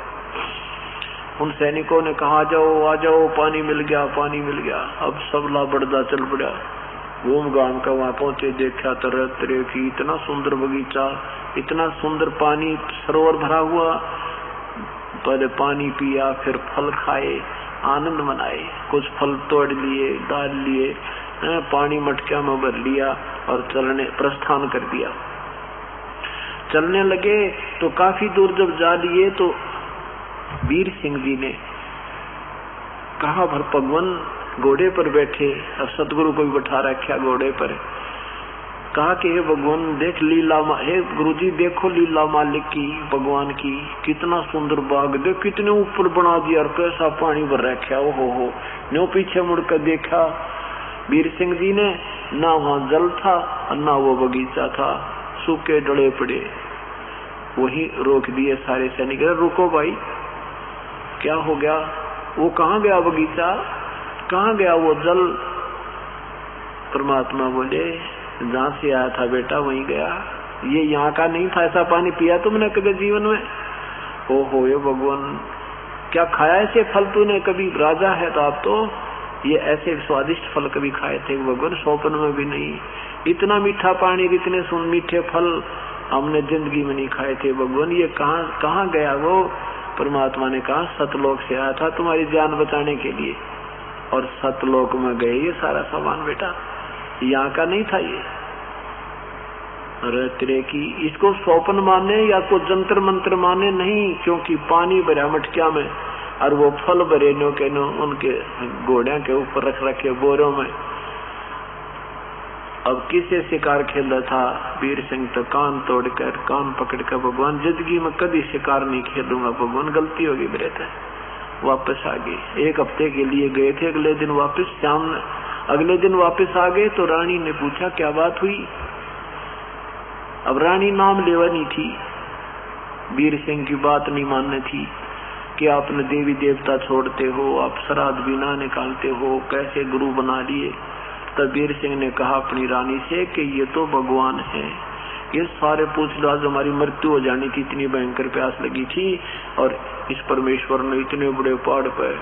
उन सैनिकों ने कहा आ जाओ पानी मिल गया, पानी मिल गया। अब सब लापड़दा चल पड़ा, घूम घाम का वहां पहुंचे, देखा तरह तरह की इतना सुंदर बगीचा, इतना सुंदर पानी सरोवर भरा हुआ। पहले पानी पिया, फिर फल खाए, आनंद मनाए, कुछ फल तोड़ लिए, डाल लिए, पानी मटकिया में भर लिया और चलने प्रस्थान कर दिया। चलने लगे तो काफी दूर जब जा लिए तो वीर सिंह जी ने कहा भर भगवान घोड़े पर बैठे, और सतगुरु को भी बैठा रखा घोड़े पर। कहा कि हे भगवान देख लीला, हे गुरुजी देखो लीला मालिक की, भगवान की, कितना सुंदर बाग, देख कितने ऊपर बना दिया और कैसा पानी भर रखा। ओ हो नो पीछे मुड़कर देखा वीर सिंह जी ने, ना वहां जल था और ना वो बगीचा था, सूखे डले पड़े। वही रोक दिए सारे सैनिक, रुको भाई क्या हो गया, वो कहाँ गया बगीचा, कहाँ गया वो जल। परमात्मा बोले जहाँ से आया था बेटा वहीं गया, ये यहाँ का नहीं था। ऐसा पानी पिया तुमने कभी जीवन में? ओ हो ये भगवान क्या खाया ऐसे फल तूने कभी? राजा है तो आप तो ये ऐसे स्वादिष्ट फल कभी खाए थे भगवान? स्वप्न में भी नहीं। इतना मीठा पानी, इतने मीठे फल हमने जिंदगी में नहीं खाए थे भगवान, ये कहाँ गया वो? परमात्मा ने कहा सतलोक से आया था तुम्हारी जान बचाने के लिए। और सतलोक में गए ये सारा सामान बेटा, यहाँ का नहीं था ये। अरे तेरे की इसको स्वप्न माने या को जंतर मंत्र माने नहीं, क्योंकि पानी भरा मटकिया में और वो फल भरे नो के नो उनके घोड़िया के ऊपर रख रखे बोरों में। अब किसे शिकार खेला था वीर सिंह, तो कान तोड़कर कान पकड़कर भगवान जिंदगी में कभी शिकार नहीं खेलूंगा भगवान, गलती होगी मेरे से। वापस आ गए, 1 हफ्ते के लिए गए थे, अगले दिन वापस शाम, अगले दिन वापस आ गए तो रानी ने पूछा क्या बात हुई। अब रानी नाम लेवनी थी, वीर सिंह की बात नहीं माननी थी कि आपने देवी देवता छोड़ते हो, आप श्राद्ध भी ना निकालते हो, कैसे गुरु बना लिए। तब वीर सिंह ने कहा अपनी रानी से कि ये तो भगवान है, ये सारे पूछ लो, आज हमारी मृत्यु हो जानी थी, इतनी भयंकर प्यास लगी थी और इस परमेश्वर ने इतने बड़े पहाड़ पर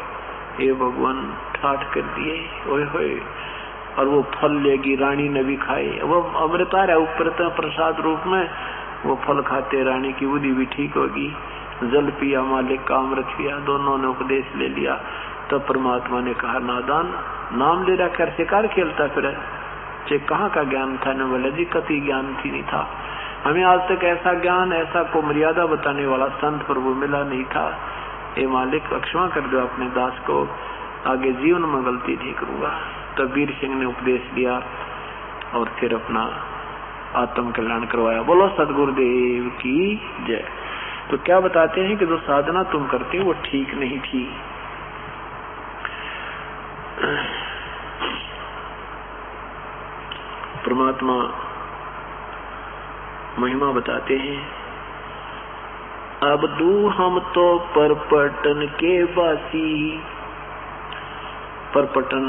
ये भगवान ठाठ कर दिए, ओए होए। और वो फल लेगी, रानी ने भी खाए, वो अमृता है ऊपर प्रसाद रूप में, वो फल खाते रानी की बुद्धि भी ठीक होगी। जल पिया मालिक का अमृत पिया, दोनों ने उपदेश ले लिया। तब परमात्मा ने कहा नादान, नाम ले रहा कर शिकार खेलता फिर चे कहाँ का ज्ञान था। न बोला जी कति ज्ञान थी नहीं था, हमें आज तक ऐसा ज्ञान, ऐसा को मर्यादा बताने वाला संत प्रभु मिला नहीं था। ये मालिक क्षमा कर दो अपने दास को, आगे जीवन में गलती ठीक करूंगा। तब वीर सिंह ने उपदेश दिया और फिर अपना आत्म कल्याण करवाया। बोलो सदगुरुदेव की जय। तो क्या बताते हैं कि जो साधना तुम करते हो वो ठीक नहीं थी। परमात्मा महिमा बताते हैं, अब दू हम तो परपटन के वासी। परपटन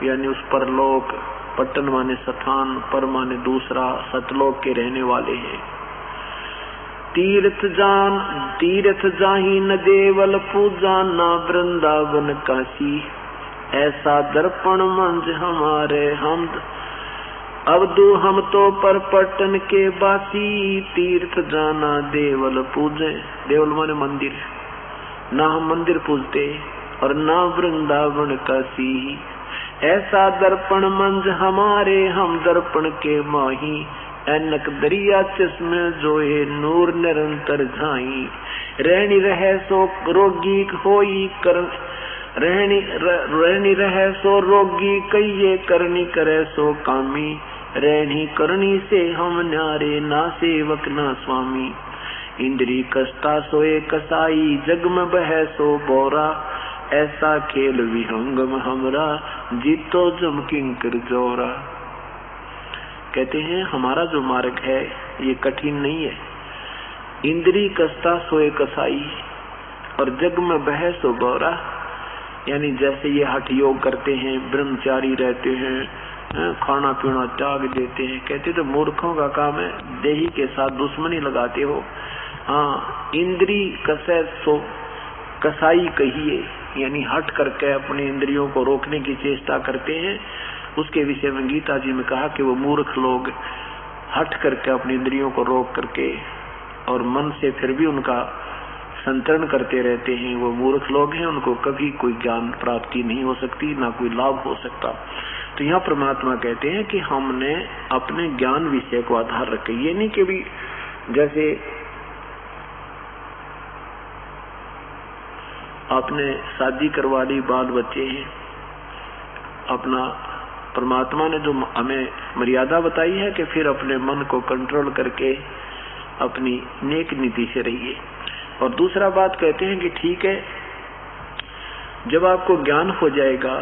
यानी उस परलोक, पटन माने स्थान, पर माने दूसरा, सतलोक के रहने वाले हैं। तीर्थ जाही न देवल पूजा, न वृंदावन काशी, ऐसा दर्पण मंज हमारे हम। अब दू हम तो परपटन के बासी, तीर्थ जाना देवल पूजे। देवल माने मंदिर, ना हम मंदिर पूजते और ना वृंदावन काशी। ऐसा दर्पण मंज हमारे, हम दर्पण के माही। ऐनक दरिया चश्मे जोए, नूर निरंतर झाई। रहनी रहे सो रोगी होई कर, रहनी रहे सो रोगी कहिए, करनी करे सो कामी। रहनी करनी से हम न्यारे, ना सेवक ना स्वामी। इंद्री कष्टा सोए कसाई, जग में बह सो बोरा। ऐसा खेल विहंगम हमरा, जीतो जम किंकर जोरा। कहते हैं हमारा जो मार्ग है ये कठिन नहीं है। इंद्री कष्टा सोए कसाई और जग में बह सो बोरा, यानी जैसे ये हठ योग करते हैं, ब्रह्मचारी रहते हैं, खाना पीना त्याग देते हैं, कहते तो मूर्खों का काम है, देही के साथ दुश्मनी लगाते हो। हाँ, इंद्री कसे सो कसाई कहिए, यानी हट करके अपने इंद्रियों को रोकने की चेष्टा करते हैं। उसके विषय में गीता जी में कहा कि वो मूर्ख लोग हट करके अपनी इंद्रियों को रोक करके और मन से फिर भी उनका संतरण करते रहते हैं, वो मूर्ख लोग हैं, उनको कभी कोई ज्ञान प्राप्ति नहीं हो सकती, ना कोई लाभ हो सकता। तो यहाँ परमात्मा कहते हैं कि हमने अपने ज्ञान विषय को आधार रखे, ये नहीं कि भी जैसे आपने शादी करवा ली, बाल बच्चे हैं, अपना परमात्मा ने जो हमें मर्यादा बताई है कि फिर अपने मन को कंट्रोल करके अपनी नेक नीति से रहिए। और दूसरा बात कहते हैं कि ठीक है, जब आपको ज्ञान हो जाएगा,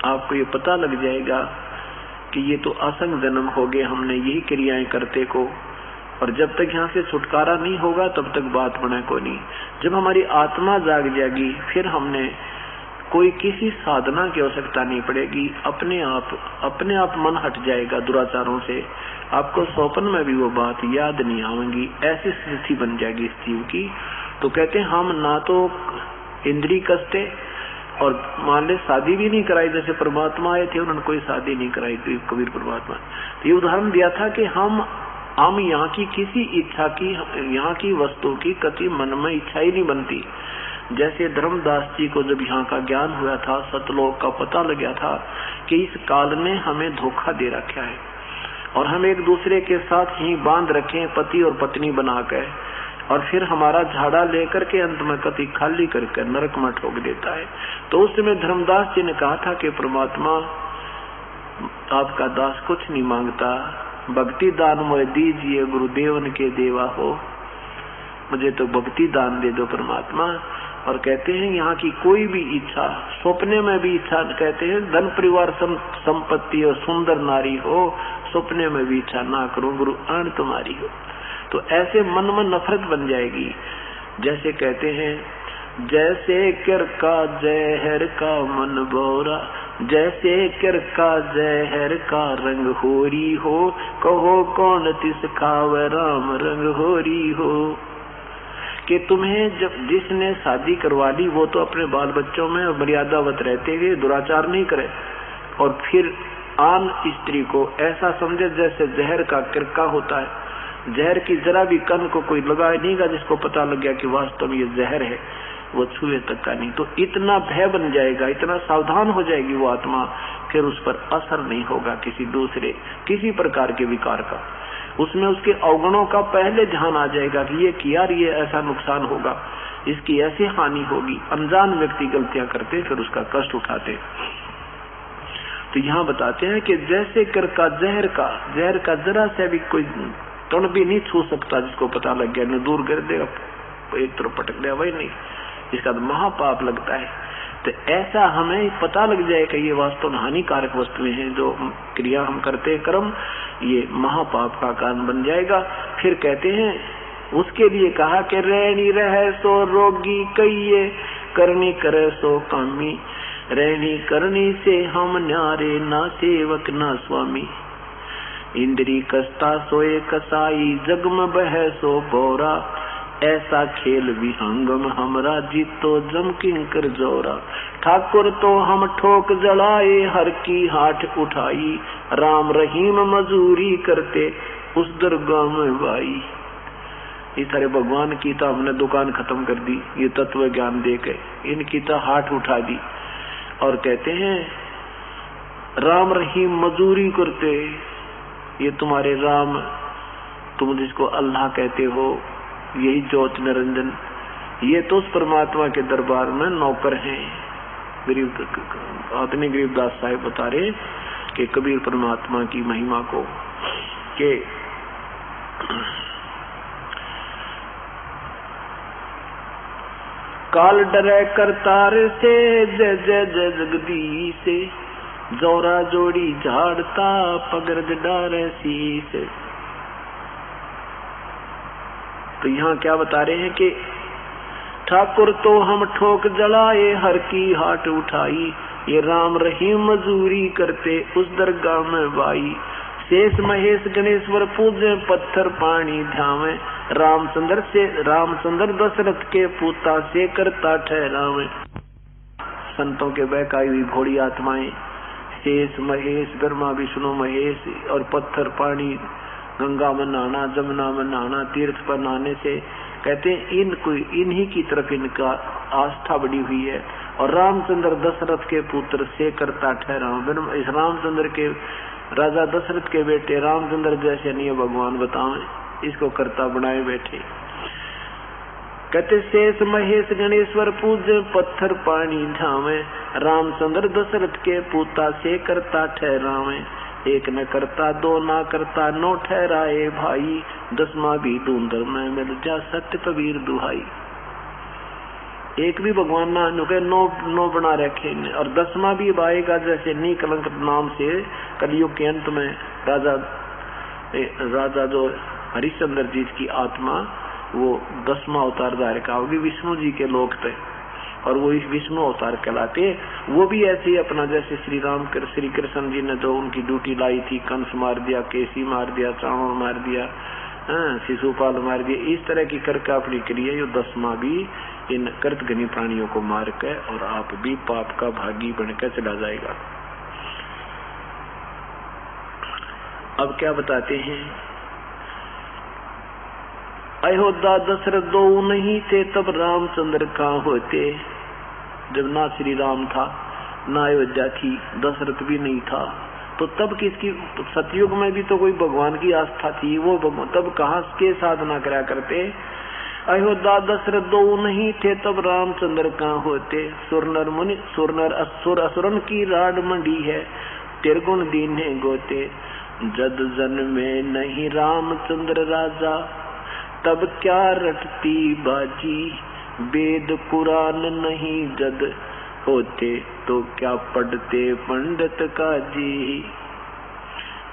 आपको ये पता लग जाएगा कि ये तो असंग जन्म हो गए, हमने यही क्रियाएं करते को, और जब तक यहाँ से छुटकारा नहीं होगा तब तक बात बने को नहीं। जब हमारी आत्मा जाग जाएगी फिर हमने कोई किसी साधना की आवश्यकता नहीं पड़ेगी, अपने आप मन हट जाएगा दुराचारों से। आपको स्वप्न में भी वो बात याद नहीं आएगी, ऐसी स्थिति बन जाएगी इस जीव की। तो कहते हैं हम ना तो इंद्री कसते और मान ले शादी भी नहीं कराई, जैसे परमात्मा आए थे उन्होंने कोई शादी नहीं कराई थी कबीर परमात्मा। तो ये उदाहरण दिया था कि हम यहाँ की किसी इच्छा की, यहाँ की वस्तु की कति मन में इच्छा ही नहीं बनती। जैसे धर्मदास जी को जब यहाँ का ज्ञान हुआ था, सतलोक का पता लग गया था कि इस काल ने हमें धोखा दे रखा है और हम एक दूसरे के साथ ही बांध रखे पति और पत्नी बनाकर, और फिर हमारा झाड़ा लेकर के अंत में कति खाली करके नरक में ठोक देता है। तो उस समय धर्मदास जी ने कहा था कि परमात्मा, आपका दास कुछ नहीं मांगता, भक्ति दान मुझे दीजिए, गुरुदेवन के देवा हो, मुझे तो भक्ति दान दे दो परमात्मा। और कहते हैं यहाँ की कोई भी इच्छा, सपने में भी इच्छा, कहते हैं धन परिवार संपत्ति और सुंदर नारी हो, सपने में भी इच्छा ना करूं, गुरु आन तुम्हारी हो। तो ऐसे मन में नफरत बन जाएगी। जैसे कहते हैं, जैसे कर का जहर का मन बोरा, जैसे कर का जहर का रंग होरी हो, कहो कौन तिस खावे राम रंग होरी हो। कि तुम्हें जब जिसने शादी करवा ली वो तो अपने बाल बच्चों में मर्यादावत रहते हुए दुराचार नहीं करे, और फिर आन स्त्री को ऐसा समझे जैसे जहर का किरका होता है। जहर की जरा भी कन को कोई लगाए नहींगा, जिसको पता लग गया कि वास्तव में ये जहर है, वो छुए तक का नहीं। तो इतना भय बन जाएगा, इतना सावधान हो जाएगी वो आत्मा, फिर उस पर असर नहीं होगा किसी दूसरे किसी प्रकार के विकार का। उसमें उसके अवगुणों का पहले ध्यान आ जाएगा कि ये किया, ये ऐसा नुकसान होगा, इसकी ऐसी हानि होगी। अनजान व्यक्ति गलतियां करते फिर उसका कष्ट उठाते। तो यहाँ बताते हैं कि जैसे कर का जहर का जरा से भी कोई कण भी नहीं छू सकता, जिसको पता लग गया न दूर कर देगा, एक तरफ पटक दिया, वही नहीं, इसका तो महापाप लगता है। तो ऐसा हमें पता लग जाए कि ये वास्तव में हानिकारक वस्तुएं हैं, जो क्रिया हम करते हैं कर्म, ये महापाप का कारण बन जाएगा। फिर कहते हैं उसके लिए कहा कि रहनी रहे सो रोगी कहिए, करनी करे सो कामी, रहनी करनी से हम न्यारे, ना सेवक ना स्वामी। इंद्री कसता सोए कसाई, जग में बह सो बोरा, ऐसा खेल विहंगम हमरा, जीतो जम किंकर जोरा। ठाकुर तो हम ठोक जलाए, हर की हाथ उठाई, राम रहीम मजूरी करते उस दरगाह में भाई। इस तरह भगवान की तो हमने दुकान खत्म कर दी, ये तत्व ज्ञान दे के इनकी तो हाथ उठा दी। और कहते हैं राम रहीम मजूरी करते, ये तुम्हारे राम, तुम जिसको अल्लाह कहते हो, यही ज्योत निरंजन, ये तो उस परमात्मा के दरबार में नौकर हैं। आदमी गरीबदास साहिब बता रहे कि कबीर परमात्मा की महिमा को, के काल डरे करतार से, जय जय जय जगदीश से, जोरा जोड़ी झाड़ता पगरद डारे शीस। तो यहाँ क्या बता रहे हैं कि ठाकुर तो हम ठोक जलाए, हर की हाथ उठाई, ये राम रहीम मजूरी करते उस दरगाह में भाई। शेष महेश गणेश्वर पूजे, पत्थर पानी ध्यावे, रामचंद्र दशरथ के पूता से करता ठहरावे। संतों के बहकाई हुई घोड़ी आत्माएं, शेष महेश, ब्रह्मा विष्णु महेश, और पत्थर पानी, गंगा में नहाना, जमुना में नहाना, तीर्थ पर नहाने से, कहते हैं इन्हीं की तरफ इनका आस्था बढ़ी हुई है। और रामचंद्र दशरथ के पुत्र से करता ठहरा, इस रामचंद्र के राजा दशरथ के बेटे रामचंद्र जैसे नहीं भगवान बतावे, इसको करता बनाए बैठे। कहते शेष महेश गणेश्वर पूजे, पत्थर पानी ढावे, रामचंद्र दशरथ के पूता से करता ठहरावे। एक न करता दो ना करता नो ठहराए भाई, दसवां भी ढूंढर में मिल जा सत्य कबीर दुहाई। एक भी भगवान ना नुके नो बना रखे, और दसवां भी आएगा जैसे नी कलंक नाम से कलयुग के अंत में राजा जो हरिश्चंद्र जी की आत्मा, वो 10वां अवतार धारिका होगी, विष्णु जी के लोक पे, और वो इस विष्णु अवतार कहलाते। वो भी ऐसे ही अपना, जैसे श्री कृष्ण जी ने जो उनकी ड्यूटी लाई थी, कंस मार दिया, केसी मार दिया, चाणूर मार दिया, शिशुपाल मार दिया, इस तरह की करके अपनी क्रिया, ये 10वां भी इन कृतघ्नी प्राणियों को मार के, और आप भी पाप का भागी बनकर चला जाएगा। अब क्या बताते हैं, अयोध्या दशरथ दो नहीं थे तब रामचंद्र कहाँ होते। जब ना श्री राम था ना अयोध्या थी, दशरथ भी नहीं था, तो तब किसकी, सतयुग में भी तो कोई भगवान की आस्था थी, वो भगवान तब कहाँ के साधना करा करते। अयोध्या दशरथ दो नहीं थे तब रामचंद्र कहाँ होते। सुरनर मुनि सुरनर असुर असुरन की राड मंडी है, तिरगुण दीने गोते। जद जन्मे नहीं रामचंद्र राजा, तब क्या रटती बाजी। वेद पुराण नहीं जद होते, तो क्या पढ़ते पंडित काजी।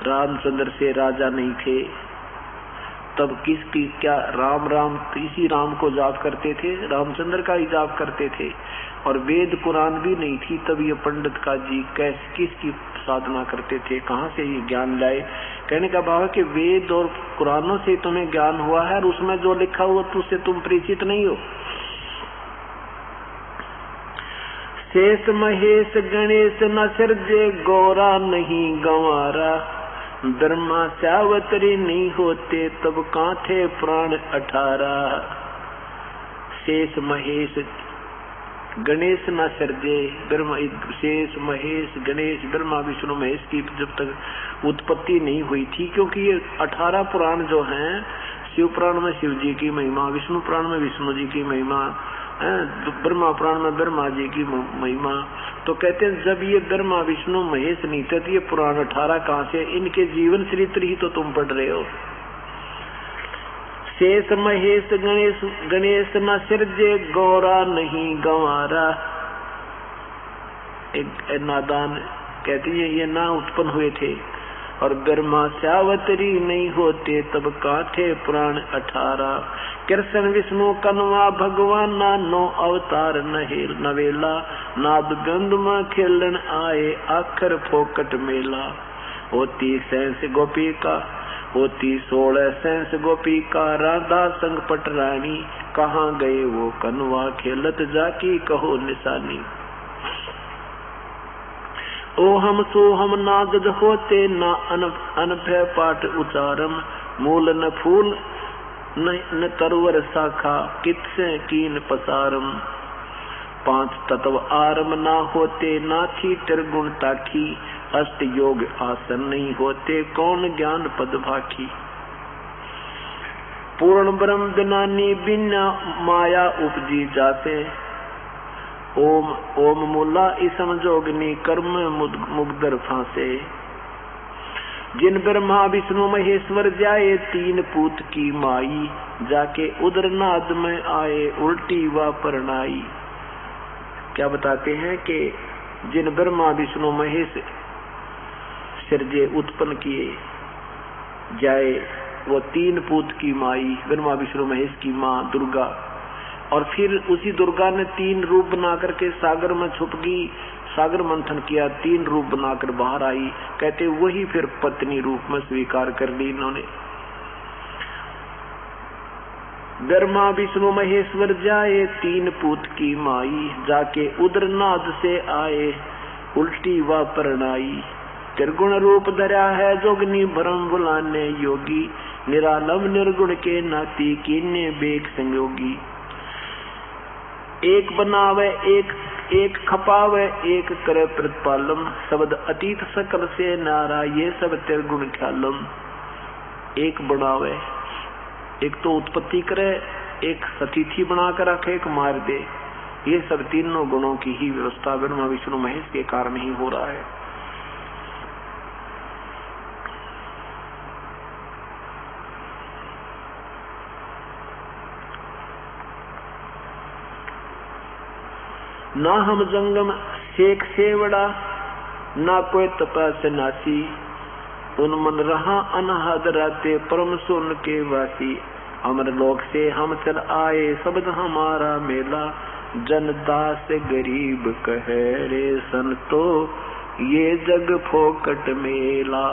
रामचंद्र से राजा नहीं थे तब किसकी क्या, राम राम इसी राम को जाप करते थे, रामचंद्र का ही जाप करते थे। और वेद कुरान भी नहीं थी तब ये पंडित काजी कैसे किसकी साधना करते थे, कहाँ से ये ज्ञान लाए। कहने का भाव है कि वेद और कुरानों से तुम्हें ज्ञान हुआ है और उसमें जो लिखा हुआ उससे तुम परिचित नहीं हो। शेष महेश गणेश न सिरजे, गौरा नहीं गंवारा। ब्रह्मा सावतरी नहीं होते तब कहाँ थे प्राण 18। शेष महेश गणेश न सर्जे, ब्रह्मा शेष महेश गणेश ब्रह्मा विष्णु महेश की जब तक उत्पत्ति नहीं हुई थी, क्योंकि ये 18 पुराण जो हैं, शिव पुराण में शिव जी की महिमा, विष्णु पुराण में विष्णु जी की महिमा, ब्रह्मा पुराण में ब्रह्मा जी की महिमा। तो कहते हैं जब ये ब्रह्मा विष्णु महेश नहीं थे तो ये पुराण 18 कहाँ से, इनके जीवन चरित्र ही तो तुम पढ़ रहे हो। शेष महेश गणेश गणेश न सिरजे, गौरा नहीं गंवारा। एक नादान कहती है ये ना उत्पन्न हुए थे, और ब्रह्मा सावतरी नहीं होते तब कहाँ थे प्राण 18। कृष्ण विष्णु कन्वा भगवान ना नो अवतार नवेला। नाद गंध में खेलन आए आखर फोकट मेला। होती सैंस गोपी का होती 16 सैंस गोपी का, राधा संग पटरानी। कहाँ गए वो कन्वा खेलत जाकी कहो निशानी। ओ हम सो हम नादद होते ना अनभय पाठ उचारम। मूल न फूल न तरवर शाखा, कितसे कीन पसारम। 5 तत्व आरम ना होते, ना थी त्रिगुण ताठी। अष्ट योग आसन नहीं होते, कौन ज्ञान पद भाखी। पूर्ण ब्रह्म बिनानी बिना माया उपजी जाते। ओम ओम मूला इसम जोगनी, कर्म मुग्धर फांसे। जिन ब्रह्मा विष्णु महेश्वर जाए, 3 पूत की माई। जाके उदर नाद में आए, उल्टी व परनाई। क्या बताते हैं कि जिन ब्रह्मा विष्णु महेश सिरजे उत्पन्न किए जाए, वो 3 पूत की माई, ब्रह्मा विष्णु महेश की माँ दुर्गा। और फिर उसी दुर्गा ने 3 रूप बना करके सागर में छुप गई, सागर मंथन किया, 3 रूप बनाकर बाहर आई। कहते वही फिर पत्नी रूप में स्वीकार कर ली इन्होंने। ब्रह्मा विष्णु महेश्वर जाए, 3 पूत की माई। जाके उदरनाद से आए, उल्टी व परनाई। त्रिगुण रूप धरा है जोगनी, भ्रम बुलाने योगी। निरालम निर्गुण के नाती, कीने बेक संयोगी। एक बनावे एक खपावे, एक करे प्रतिपालम। शब्द अतीत सकल से नारा, ये सब त्रिगुण ख्यालम। एक बनावे, एक तो उत्पत्ति करे, एक सतिथि बनाकर रखे, एक मार दे। ये सब तीनों गुणों की ही व्यवस्था ब्रह्मा विष्णु महेश के कारण ही हो रहा है। ना हम जंगम शेख सेवड़ा, ना कोई तपस नासी। उन मन रहा अनहद राते, परम सुन के वासी। अमर लोक से हम चल आए, शब्द हमारा मेला। जनदास गरीब कहे रे संतो, ये जग फोकट मेला।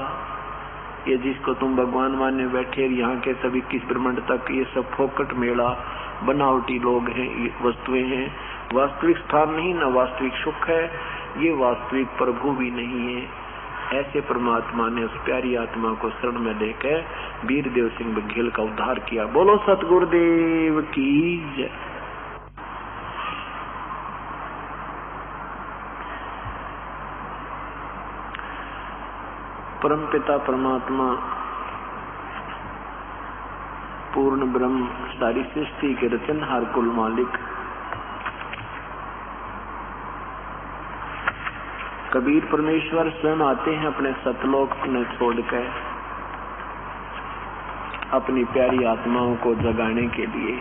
ये जिसको तुम भगवान मानने बैठे, यहाँ के सभी 21 ब्रह्मांड तक, ये सब फोकट मेला, बनावटी लोग हैं, ये वस्तुएं हैं। वास्तविक स्थान नहीं, न वास्तविक सुख है, ये वास्तविक प्रभु भी नहीं है। ऐसे परमात्मा ने उस प्यारी आत्मा को शरण में लेकर वीरदेव सिंह बघेल का उद्धार किया। बोलो सतगुरुदेव की जय। परमपिता परमात्मा पूर्ण ब्रह्म सारी सृष्टि के रचनहार कुल मालिक कबीर परमेश्वर स्वयं आते हैं अपने सतलोक में छोड़कर अपनी प्यारी आत्माओं को जगाने के लिए।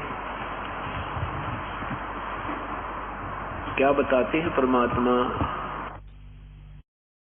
क्या बताते हैं परमात्मा?